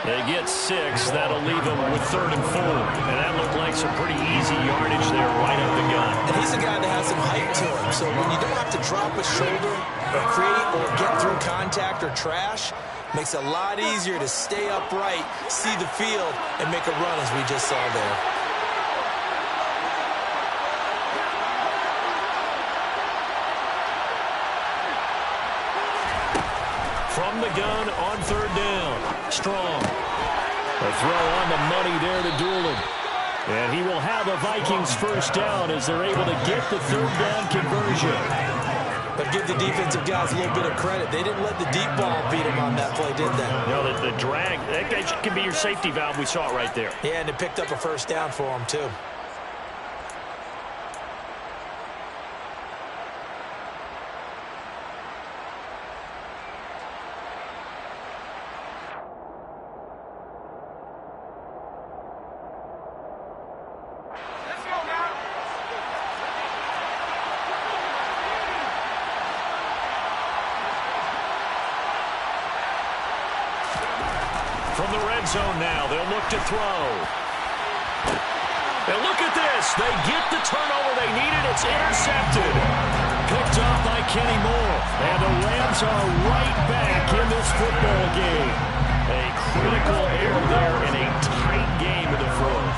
They get 6. That'll leave them with 3rd and 4. And that looked like some pretty easy yardage there right up the gut. And he's a guy that has some height to him. So when you don't have to drop a shoulder or create or get through contact or trash, makes it a lot easier to stay upright, see the field, and make a run as we just saw there. From the gun on 3rd down. Strong. A throw on the money there to Doolin. And he will have a Vikings first down as they're able to get the third down conversion. But give the defensive guys a little bit of credit. They didn't let the deep ball beat them on that play, did they? You know, the drag, that can be your safety valve. We saw it right there. Yeah, and it picked up a first down for them, too. From the red zone now, they'll look to throw. And look at this. They get the turnover they needed. It's intercepted. Picked off by Kenny Moore. And the Rams are right back in this football game. A critical error there in a tight game in the fourth.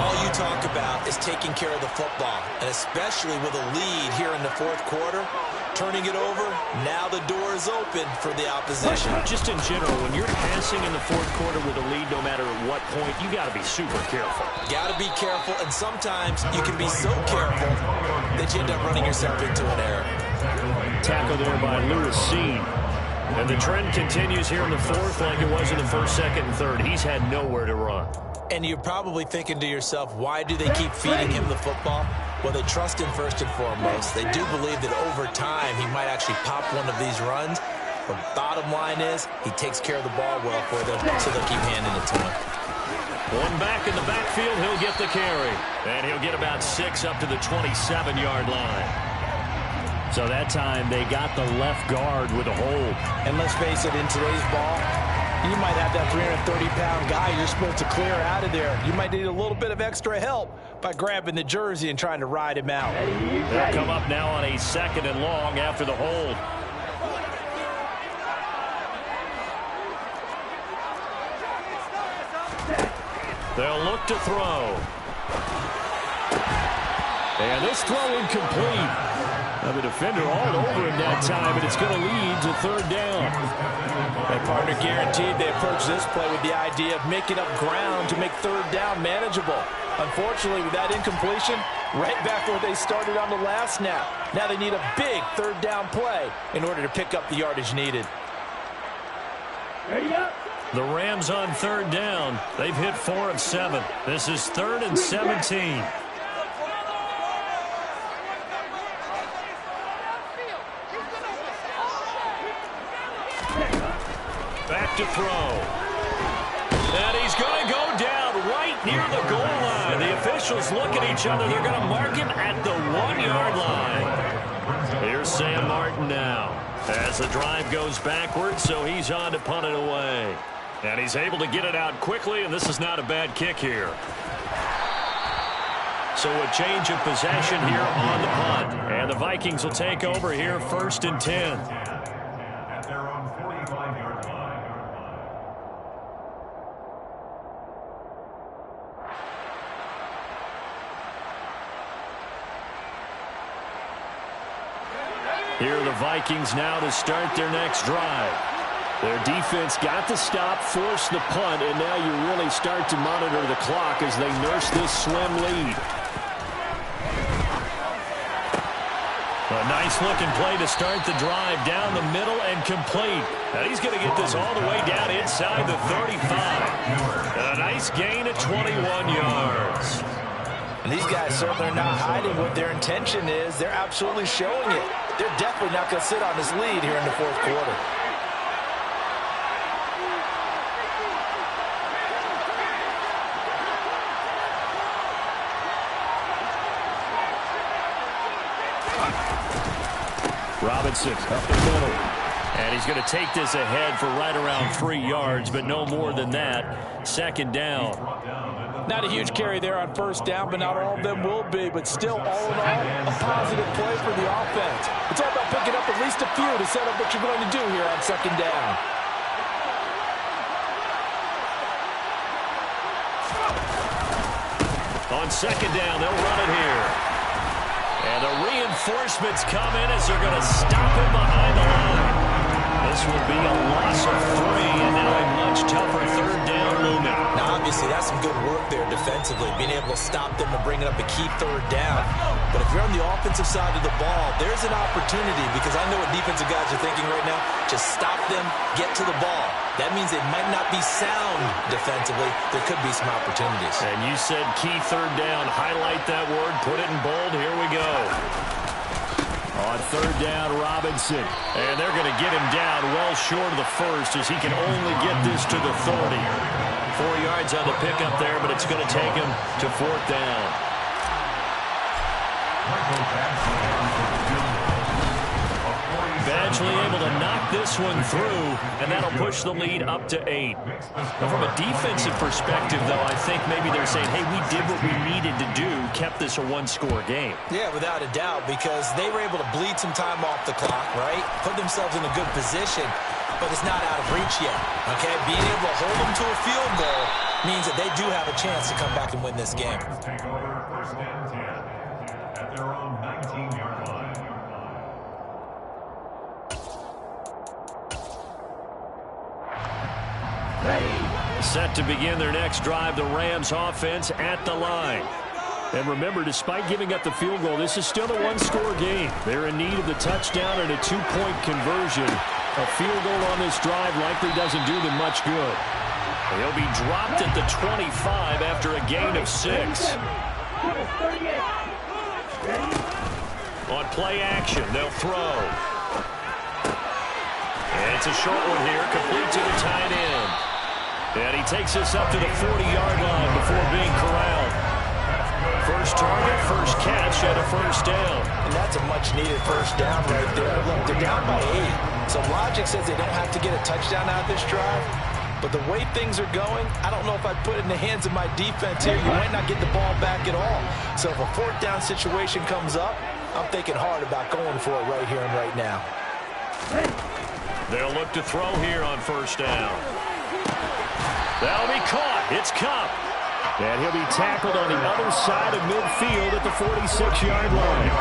All you talk about is taking care of the football, and especially with a lead here in the fourth quarter. Turning it over, now the door is open for the opposition. Just in general, when you're passing in the fourth quarter with a lead, no matter at what point, you got to be super careful. Got to be careful, and sometimes you can be so careful that you end up running yourself into an error. Tackle there by Lewis Seen. And the trend continues here in the fourth like it was in the first, second, and third. He's had nowhere to run. And you're probably thinking to yourself, why do they keep feeding him the football? Well, they trust him first and foremost. They do believe that over time he might actually pop one of these runs. But bottom line is he takes care of the ball well for them, so they'll keep handing it to him. One back in the backfield, he'll get the carry. And he'll get about 6 up to the 27-yard line. So that time they got the left guard with a hold. And let's face it, in today's ball, you might have that 330-pound guy you're supposed to clear out of there. You might need a little bit of extra help by grabbing the jersey and trying to ride him out. They'll come up now on a 2nd and long after the hold. They'll look to throw. And this throw incomplete. Now the defender all over him that time, and it's going to lead to third down. My partner guaranteed they approach this play with the idea of making up ground to make third down manageable. Unfortunately, with that incompletion, right back where they started on the last snap. Now they need a big third down play in order to pick up the yardage needed. The Rams on third down. They've hit 4 of 7. This is 3rd and 17. Back to throw. And he's going to go down right near the goal line. The officials look at each other. They're going to mark him at the 1-yard line. Here's Sam Martin now as the drive goes backwards, so he's on to punt it away. And he's able to get it out quickly, and this is not a bad kick here. So a change of possession here on the punt. And the Vikings will take over here 1st and 10. At their own 45-yard line. Here are the Vikings now to start their next drive. Their defense got the stop, forced the punt, and now you really start to monitor the clock as they nurse this slim lead. A nice-looking play to start the drive down the middle and complete. Now he's going to get this all the way down inside the 35. And a nice gain at 21 yards. And these guys certainly are not hiding what their intention is. They're absolutely showing it. They're definitely not going to sit on this lead here in the fourth quarter. Robinson up the middle. And he's going to take this ahead for right around 3 yards, but no more than that. 2nd down. Not a huge carry there on 1st down, but not all of them will be. But still, all in all, a positive play for the offense. It's all about picking up at least a few to set up what you're going to do here on 2nd down. On 2nd down, they'll run it here. And the reinforcements come in as they're going to stop him behind the line. This will be a loss of 3, and now a much tougher third down looming. Now, obviously, that's some good work there defensively, being able to stop them and bring it up a key third down. But if you're on the offensive side of the ball, there's an opportunity, because I know what defensive guys are thinking right now. Just stop them, get to the ball. That means they might not be sound defensively. There could be some opportunities. And you said key third down. Highlight that word. Put it in bold. Here we go. On third down, Robinson. And they're going to get him down well short of the first, as he can only get this to the 30. 4 yards on the pickup there, but it's going to take him to fourth down. Badgley able to knock this one through, and that'll push the lead up to 8. Now, from a defensive perspective, though, I think maybe they're saying, hey, we did what we needed to do, kept this a one-score game. Yeah, without a doubt, because they were able to bleed some time off the clock, right? Put themselves in a good position, but it's not out of reach yet, okay? Being able to hold them to a field goal means that they do have a chance to come back and win this game. Take over first and 10 at their own 19-yard line. Set to begin their next drive, the Rams offense at the line. And remember, despite giving up the field goal, this is still a one-score game. They're in need of the touchdown and a two-point conversion. A field goal on this drive likely doesn't do them much good. He'll be dropped at the 25 after a gain of 6. On play action, they'll throw. And it's a short one here, complete to the tight end. And he takes us up to the 40-yard line before being corralled. First target, first catch, and a first down. And that's a much-needed first down right there. Look, they're down by 8. So logic says they don't have to get a touchdown out of this drive. But the way things are going, I don't know if I'd put it in the hands of my defense here. You might not get the ball back at all. So if a fourth down situation comes up, I'm thinking hard about going for it right here and right now. They'll look to throw here on first down. That'll be caught. It's Kupp. And he'll be tackled on the other side of midfield at the 46-yard line.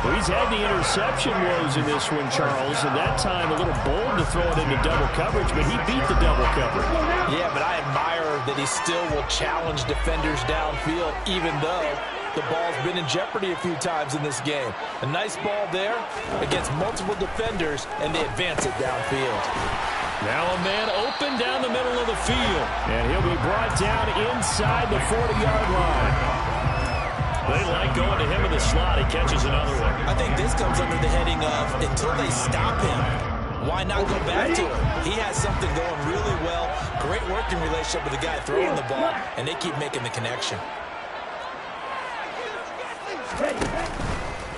Well, he's had the interception woes in this one, Charles, and that time a little bold to throw it into double coverage, but he beat the double coverage. Yeah, but I admire that he still will challenge defenders downfield, even though the ball's been in jeopardy a few times in this game. A nice ball there against multiple defenders, and they advance it downfield. Now a man open down the middle of the field, and he'll be brought down inside the 40-yard line. They like going to him in the slot. He catches another one. I think this comes under the heading of, until they stop him, why not go back to him? He has something going really well. Great working relationship with the guy throwing the ball, and they keep making the connection.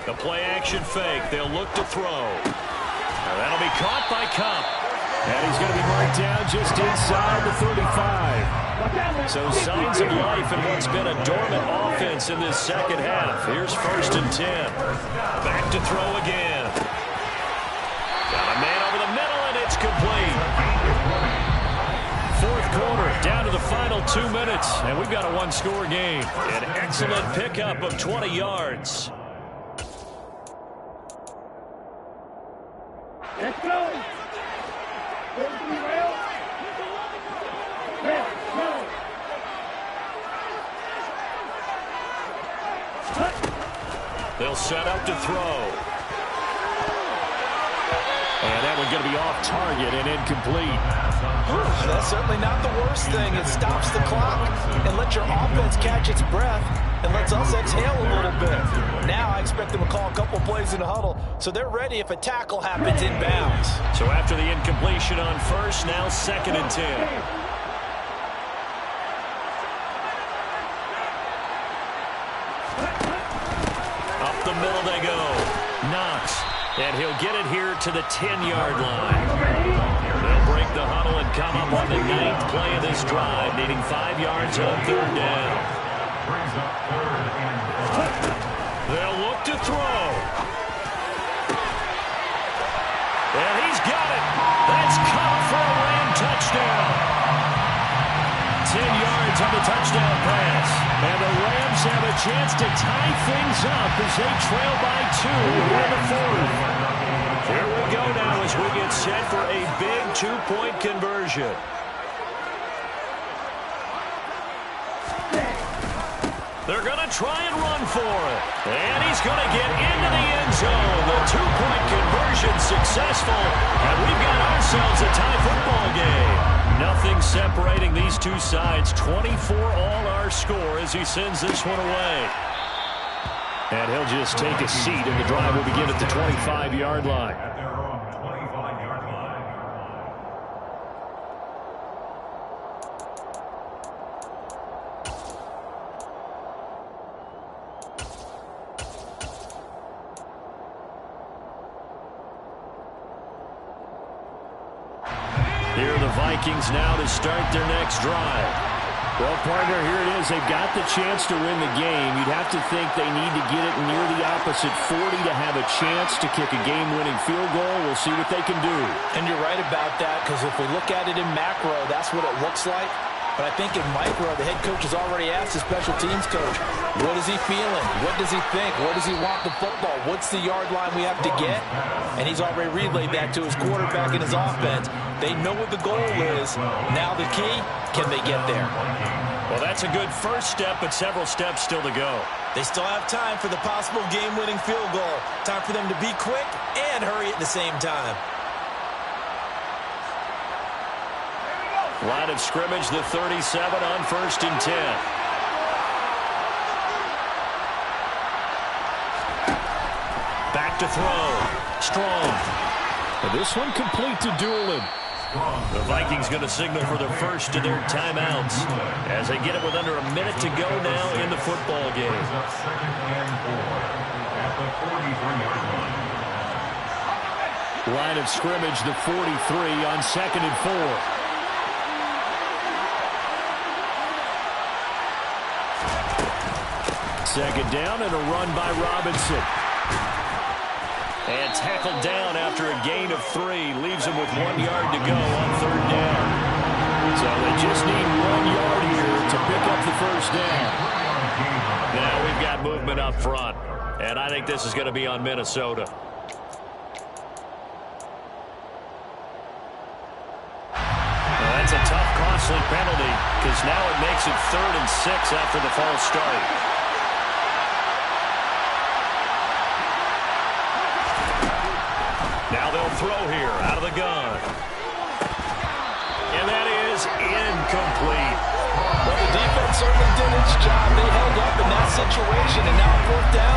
The play-action fake. They'll look to throw. Now that'll be caught by Kupp. And he's going to be marked down just inside the 35. So signs of life in what's been a dormant offense in this second half. Here's first and 10. Back to throw again. Got a man over the middle, and it's complete. Fourth quarter, down to the final 2 minutes, and we've got a one-score game. An excellent pickup of 20 yards. Let's go. They'll set up to throw. And that one's going to be off target and incomplete. That's certainly not the worst thing. It stops the clock and lets your offense catch its breath and lets us exhale a little bit. Now I expect them to call a couple plays in the huddle, so they're ready if a tackle happens inbounds. So after the incompletion on first, now second and 10. Up the middle they go. Knox. And he'll get it here to the 10-yard line. They'll break the huddle and come up on the 9th play of this drive, needing 5 yards on third down. They'll look to throw. And he's got it. That's Kupp for a Ram touchdown. 10 yards on the touchdown pass. And the Rams have a chance to tie things up as they trail by 2 here in the fourth. Here we go now as we get set for a big 2-point conversion. They're going to try and run for it. And he's going to get into the end zone. The 2-point conversion successful. And we've got ourselves a tie football game. Nothing separating these two sides. 24 all our score as he sends this one away. And he'll just take a seat, and the drive will begin at the 25-yard line. At their own 25-yard line. Here are the Vikings now to start their next drive. Well, partner, here it is. They've got the chance to win the game. You'd have to think they need to get it near the opposite 40 to have a chance to kick a game-winning field goal. We'll see what they can do. And you're right about that, because if we look at it in macro, that's what it looks like. But I think in micro, the head coach has already asked the special teams coach, what is he feeling? What does he think? Where does he want the football? What's the yard line we have to get? And he's already relayed that to his quarterback and his offense. They know what the goal is. Now the key, can they get there? Well, that's a good first step, but several steps still to go. They still have time for the possible game-winning field goal. Time for them to be quick and hurry at the same time. Line of scrimmage, the 37 on 1st and 10. Back to throw. Strong. And this one complete to Doolin. The Vikings going to signal for the first of their timeouts as they get it with under a minute to go now in the football game. Second and 4 at the 43-yard line. Line of scrimmage, the 43 on 2nd and 4. Second down and a run by Robinson. And tackled down after a gain of 3. Leaves him with 1 yard to go on 3rd down. So they just need 1 yard here to pick up the first down. Now we've got movement up front. And I think this is going to be on Minnesota. Well, that's a tough, costly penalty, because now it makes it 3rd and 6 after the false start. Now they'll throw here out of the gun. And that is incomplete. Well, the defense certainly did its job. They held up in that situation, and now 4th down,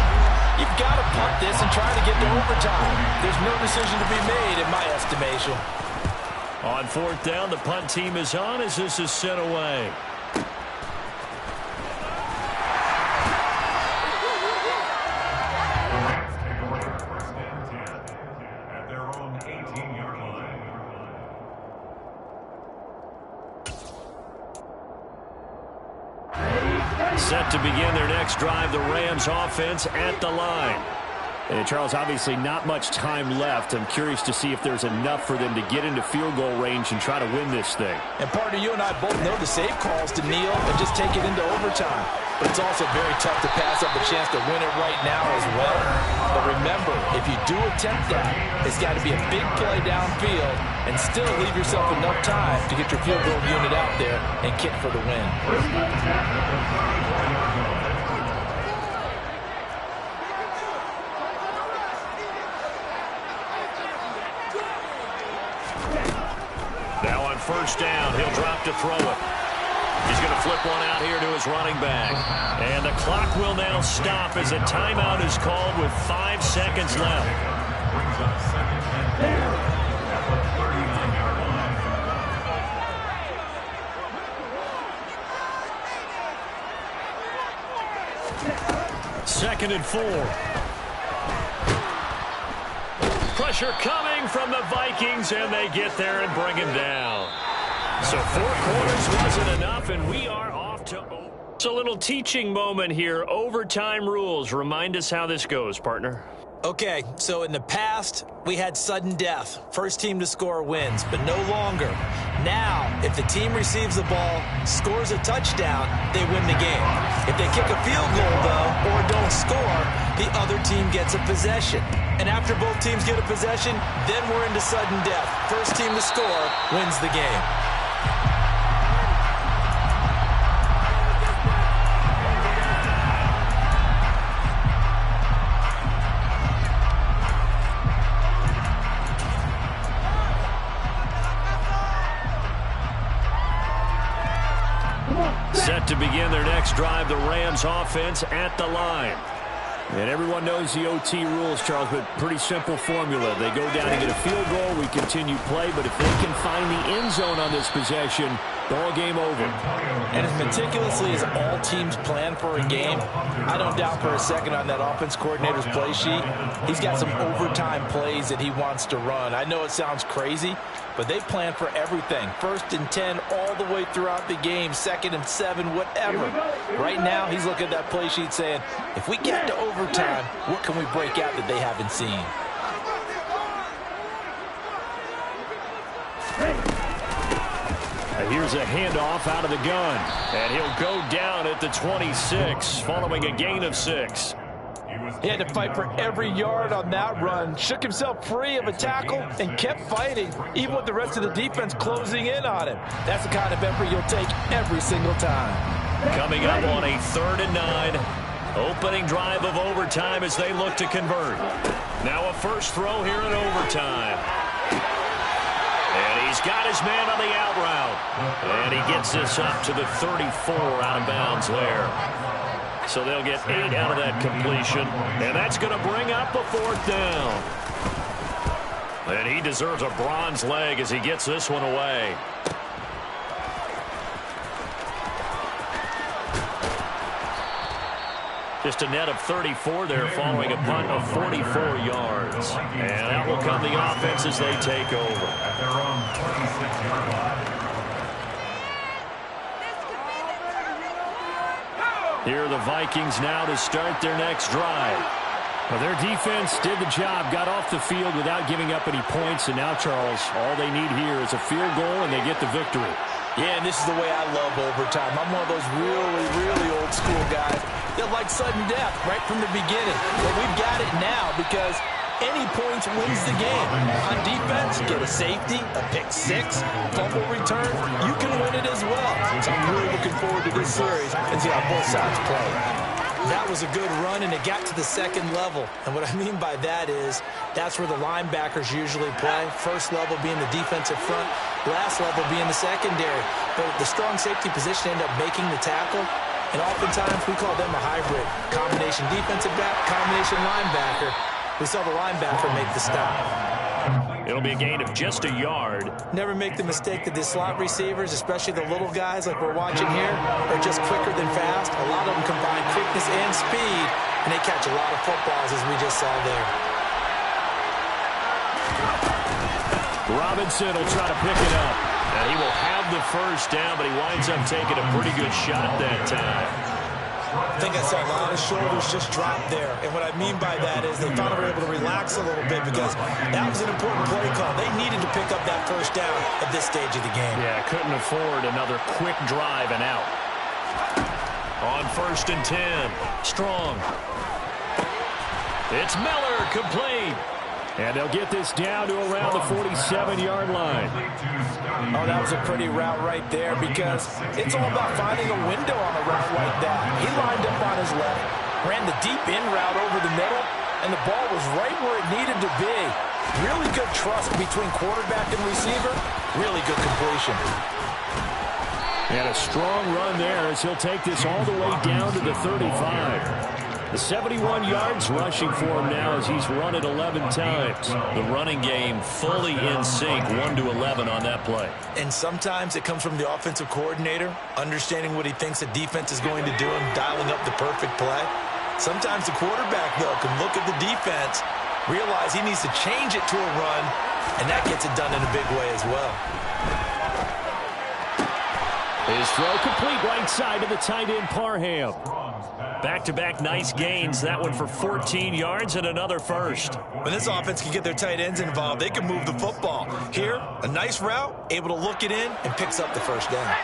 you've got to punt this and try to get to overtime. There's no decision to be made in my estimation. On 4th down, the punt team is on as this is sent away. Set to begin their next drive, the Rams offense at the line. And Charles, obviously not much time left. I'm curious to see if there's enough for them to get into field goal range and try to win this thing. And partner, you and I both know the safe calls to kneel and just take it into overtime. But it's also very tough to pass up a chance to win it right now as well. But remember, if you do attempt that, it's got to be a big play downfield and still leave yourself enough time to get your field goal unit out there and kick for the win. Now on 1st down, he'll drop to throw it. He's going to flip one out here to his running back. And the clock will now stop as a timeout is called with 5 seconds left. Brings up 2nd and 4 at the 39-yard line. 2nd and 4. Pressure coming from the Vikings, and they get there and bring him down. So 4 quarters wasn't enough, and we are off to... It's a little teaching moment here. Overtime rules. Remind us how this goes, partner. Okay, so in the past, we had sudden death. First team to score wins, but no longer. Now, if the team receives the ball, scores a touchdown, they win the game. If they kick a field goal, though, or don't score, the other team gets a possession. And after both teams get a possession, then we're into sudden death. First team to score wins the game. Set to begin their next drive, the Rams offense at the line. And everyone knows the OT rules, Charles, but pretty simple formula. They go down and get a field goal, we continue play, but if they can find the end zone on this possession, ball game over. And as meticulously as all teams plan for a game, I don't doubt for a second on that offense coordinator's play sheet, he's got some overtime plays that he wants to run. I know it sounds crazy, but they plan for everything. 1st and 10 all the way throughout the game, 2nd and 7, whatever. Right now, he's looking at that play sheet saying, if we get to overtime, what can we break out that they haven't seen? Here's a handoff out of the gun. And he'll go down at the 26, following a gain of 6. He had to fight for every yard on that run, shook himself free of a tackle, and kept fighting, even with the rest of the defense closing in on him. That's the kind of effort you'll take every single time. Coming up on a 3rd and 9. Opening drive of overtime as they look to convert. Now a first throw here in overtime. And he's got his man on the out route. And he gets this up to the 34 out of bounds there. So they'll get 8 out of that completion. And that's going to bring up a 4th down. And he deserves a bronze leg as he gets this one away. Just a net of 34 there following a punt of 44 yards. And out will come the offense as they take over. At their own 26-yard line. Here are the Vikings now to start their next drive. Well, their defense did the job, got off the field without giving up any points, and now, Charles, all they need here is a field goal, and they get the victory. Yeah, and this is the way I love overtime. I'm one of those really, really old school guys that like sudden death right from the beginning. But we've got it now because any points wins the game. On defense, get a safety, a pick 6, fumble return, you can win it as well. So I'm really looking forward to this series and see how both sides play. That was a good run, and it got to the 2nd level. And what I mean by that is that's where the linebackers usually play. First level being the defensive front, last level being the secondary. But the strong safety position ended up making the tackle. And oftentimes we call them a hybrid. Combination defensive back, combination linebacker. We saw the linebacker make the stop. It'll be a gain of just a yard. Never make the mistake that the slot receivers, especially the little guys like we're watching here, are just quicker than fast. A lot of them combine quickness and speed, and they catch a lot of footballs, as we just saw there. Robinson will try to pick it up. And he will have the first down, but he winds up taking a pretty good shot that time. I think I saw a lot of shoulders just drop there. And what I mean by that is they thought they were able to relax a little bit because that was an important play call. They needed to pick up that first down at this stage of the game. Yeah, couldn't afford another quick drive and out. On 1st and 10, Strong. It's Miller, complete. And they'll get this down to around the 47-yard line. Oh, that was a pretty route right there because it's all about finding a window on a route like that. He lined up on his left, ran the deep in route over the middle, and the ball was right where it needed to be. Really good trust between quarterback and receiver. Really good completion. And a strong run there as he'll take this all the way down to the 35. The 71 yards rushing for him now as he's run it 11 times. The running game fully in sync, 1-11 on that play. And sometimes it comes from the offensive coordinator, understanding what he thinks the defense is going to do and dialing up the perfect play. Sometimes the quarterback, though, can look at the defense, realize he needs to change it to a run, and that gets it done in a big way as well. His throw complete right side to the tight end, Parham. Back-to-back nice gains. That one for 14 yards and another first. When this offense can get their tight ends involved, they can move the football. Here, a nice route, able to look it in, and picks up the first down.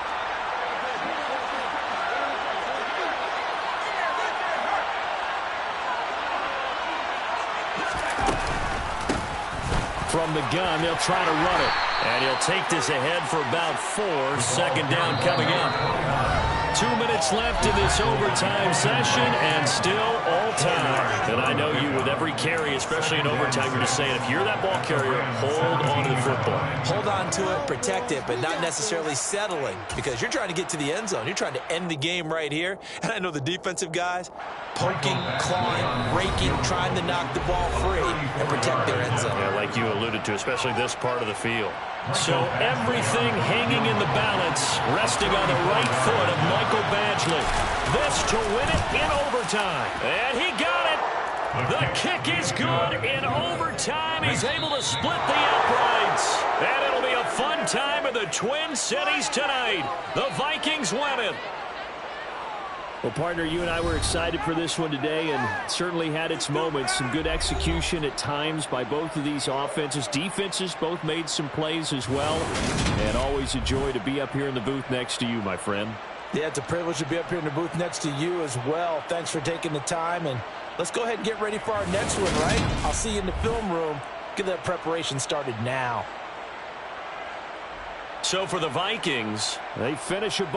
From the gun, they'll try to run it. And he'll take this ahead for about 4. Second down coming up. 2 minutes left in this overtime session, and still all time. And I know you, with every carry, especially in overtime, you're just saying, if you're that ball carrier, hold on to the football. Hold on to it, protect it, but not necessarily settling, because you're trying to get to the end zone. You're trying to end the game right here. And I know the defensive guys poking, clawing, raking, trying to knock the ball free and protect their end zone. Yeah, like you alluded to, especially this part of the field. So everything hanging in the balance, resting on the right foot of Michael Badgley. This to win it in overtime. And he got it. The kick is good in overtime. He's able to split the uprights. And it'll be a fun time in the Twin Cities tonight. The Vikings win it. Well, partner, you and I were excited for this one today, and certainly had its moments. Some good execution at times by both of these offenses. Defenses both made some plays as well. And always a joy to be up here in the booth next to you, my friend. Yeah, it's a privilege to be up here in the booth next to you as well. Thanks for taking the time, and let's go ahead and get ready for our next one, right? I'll see you in the film room. Get that preparation started now. So for the Vikings, they finish above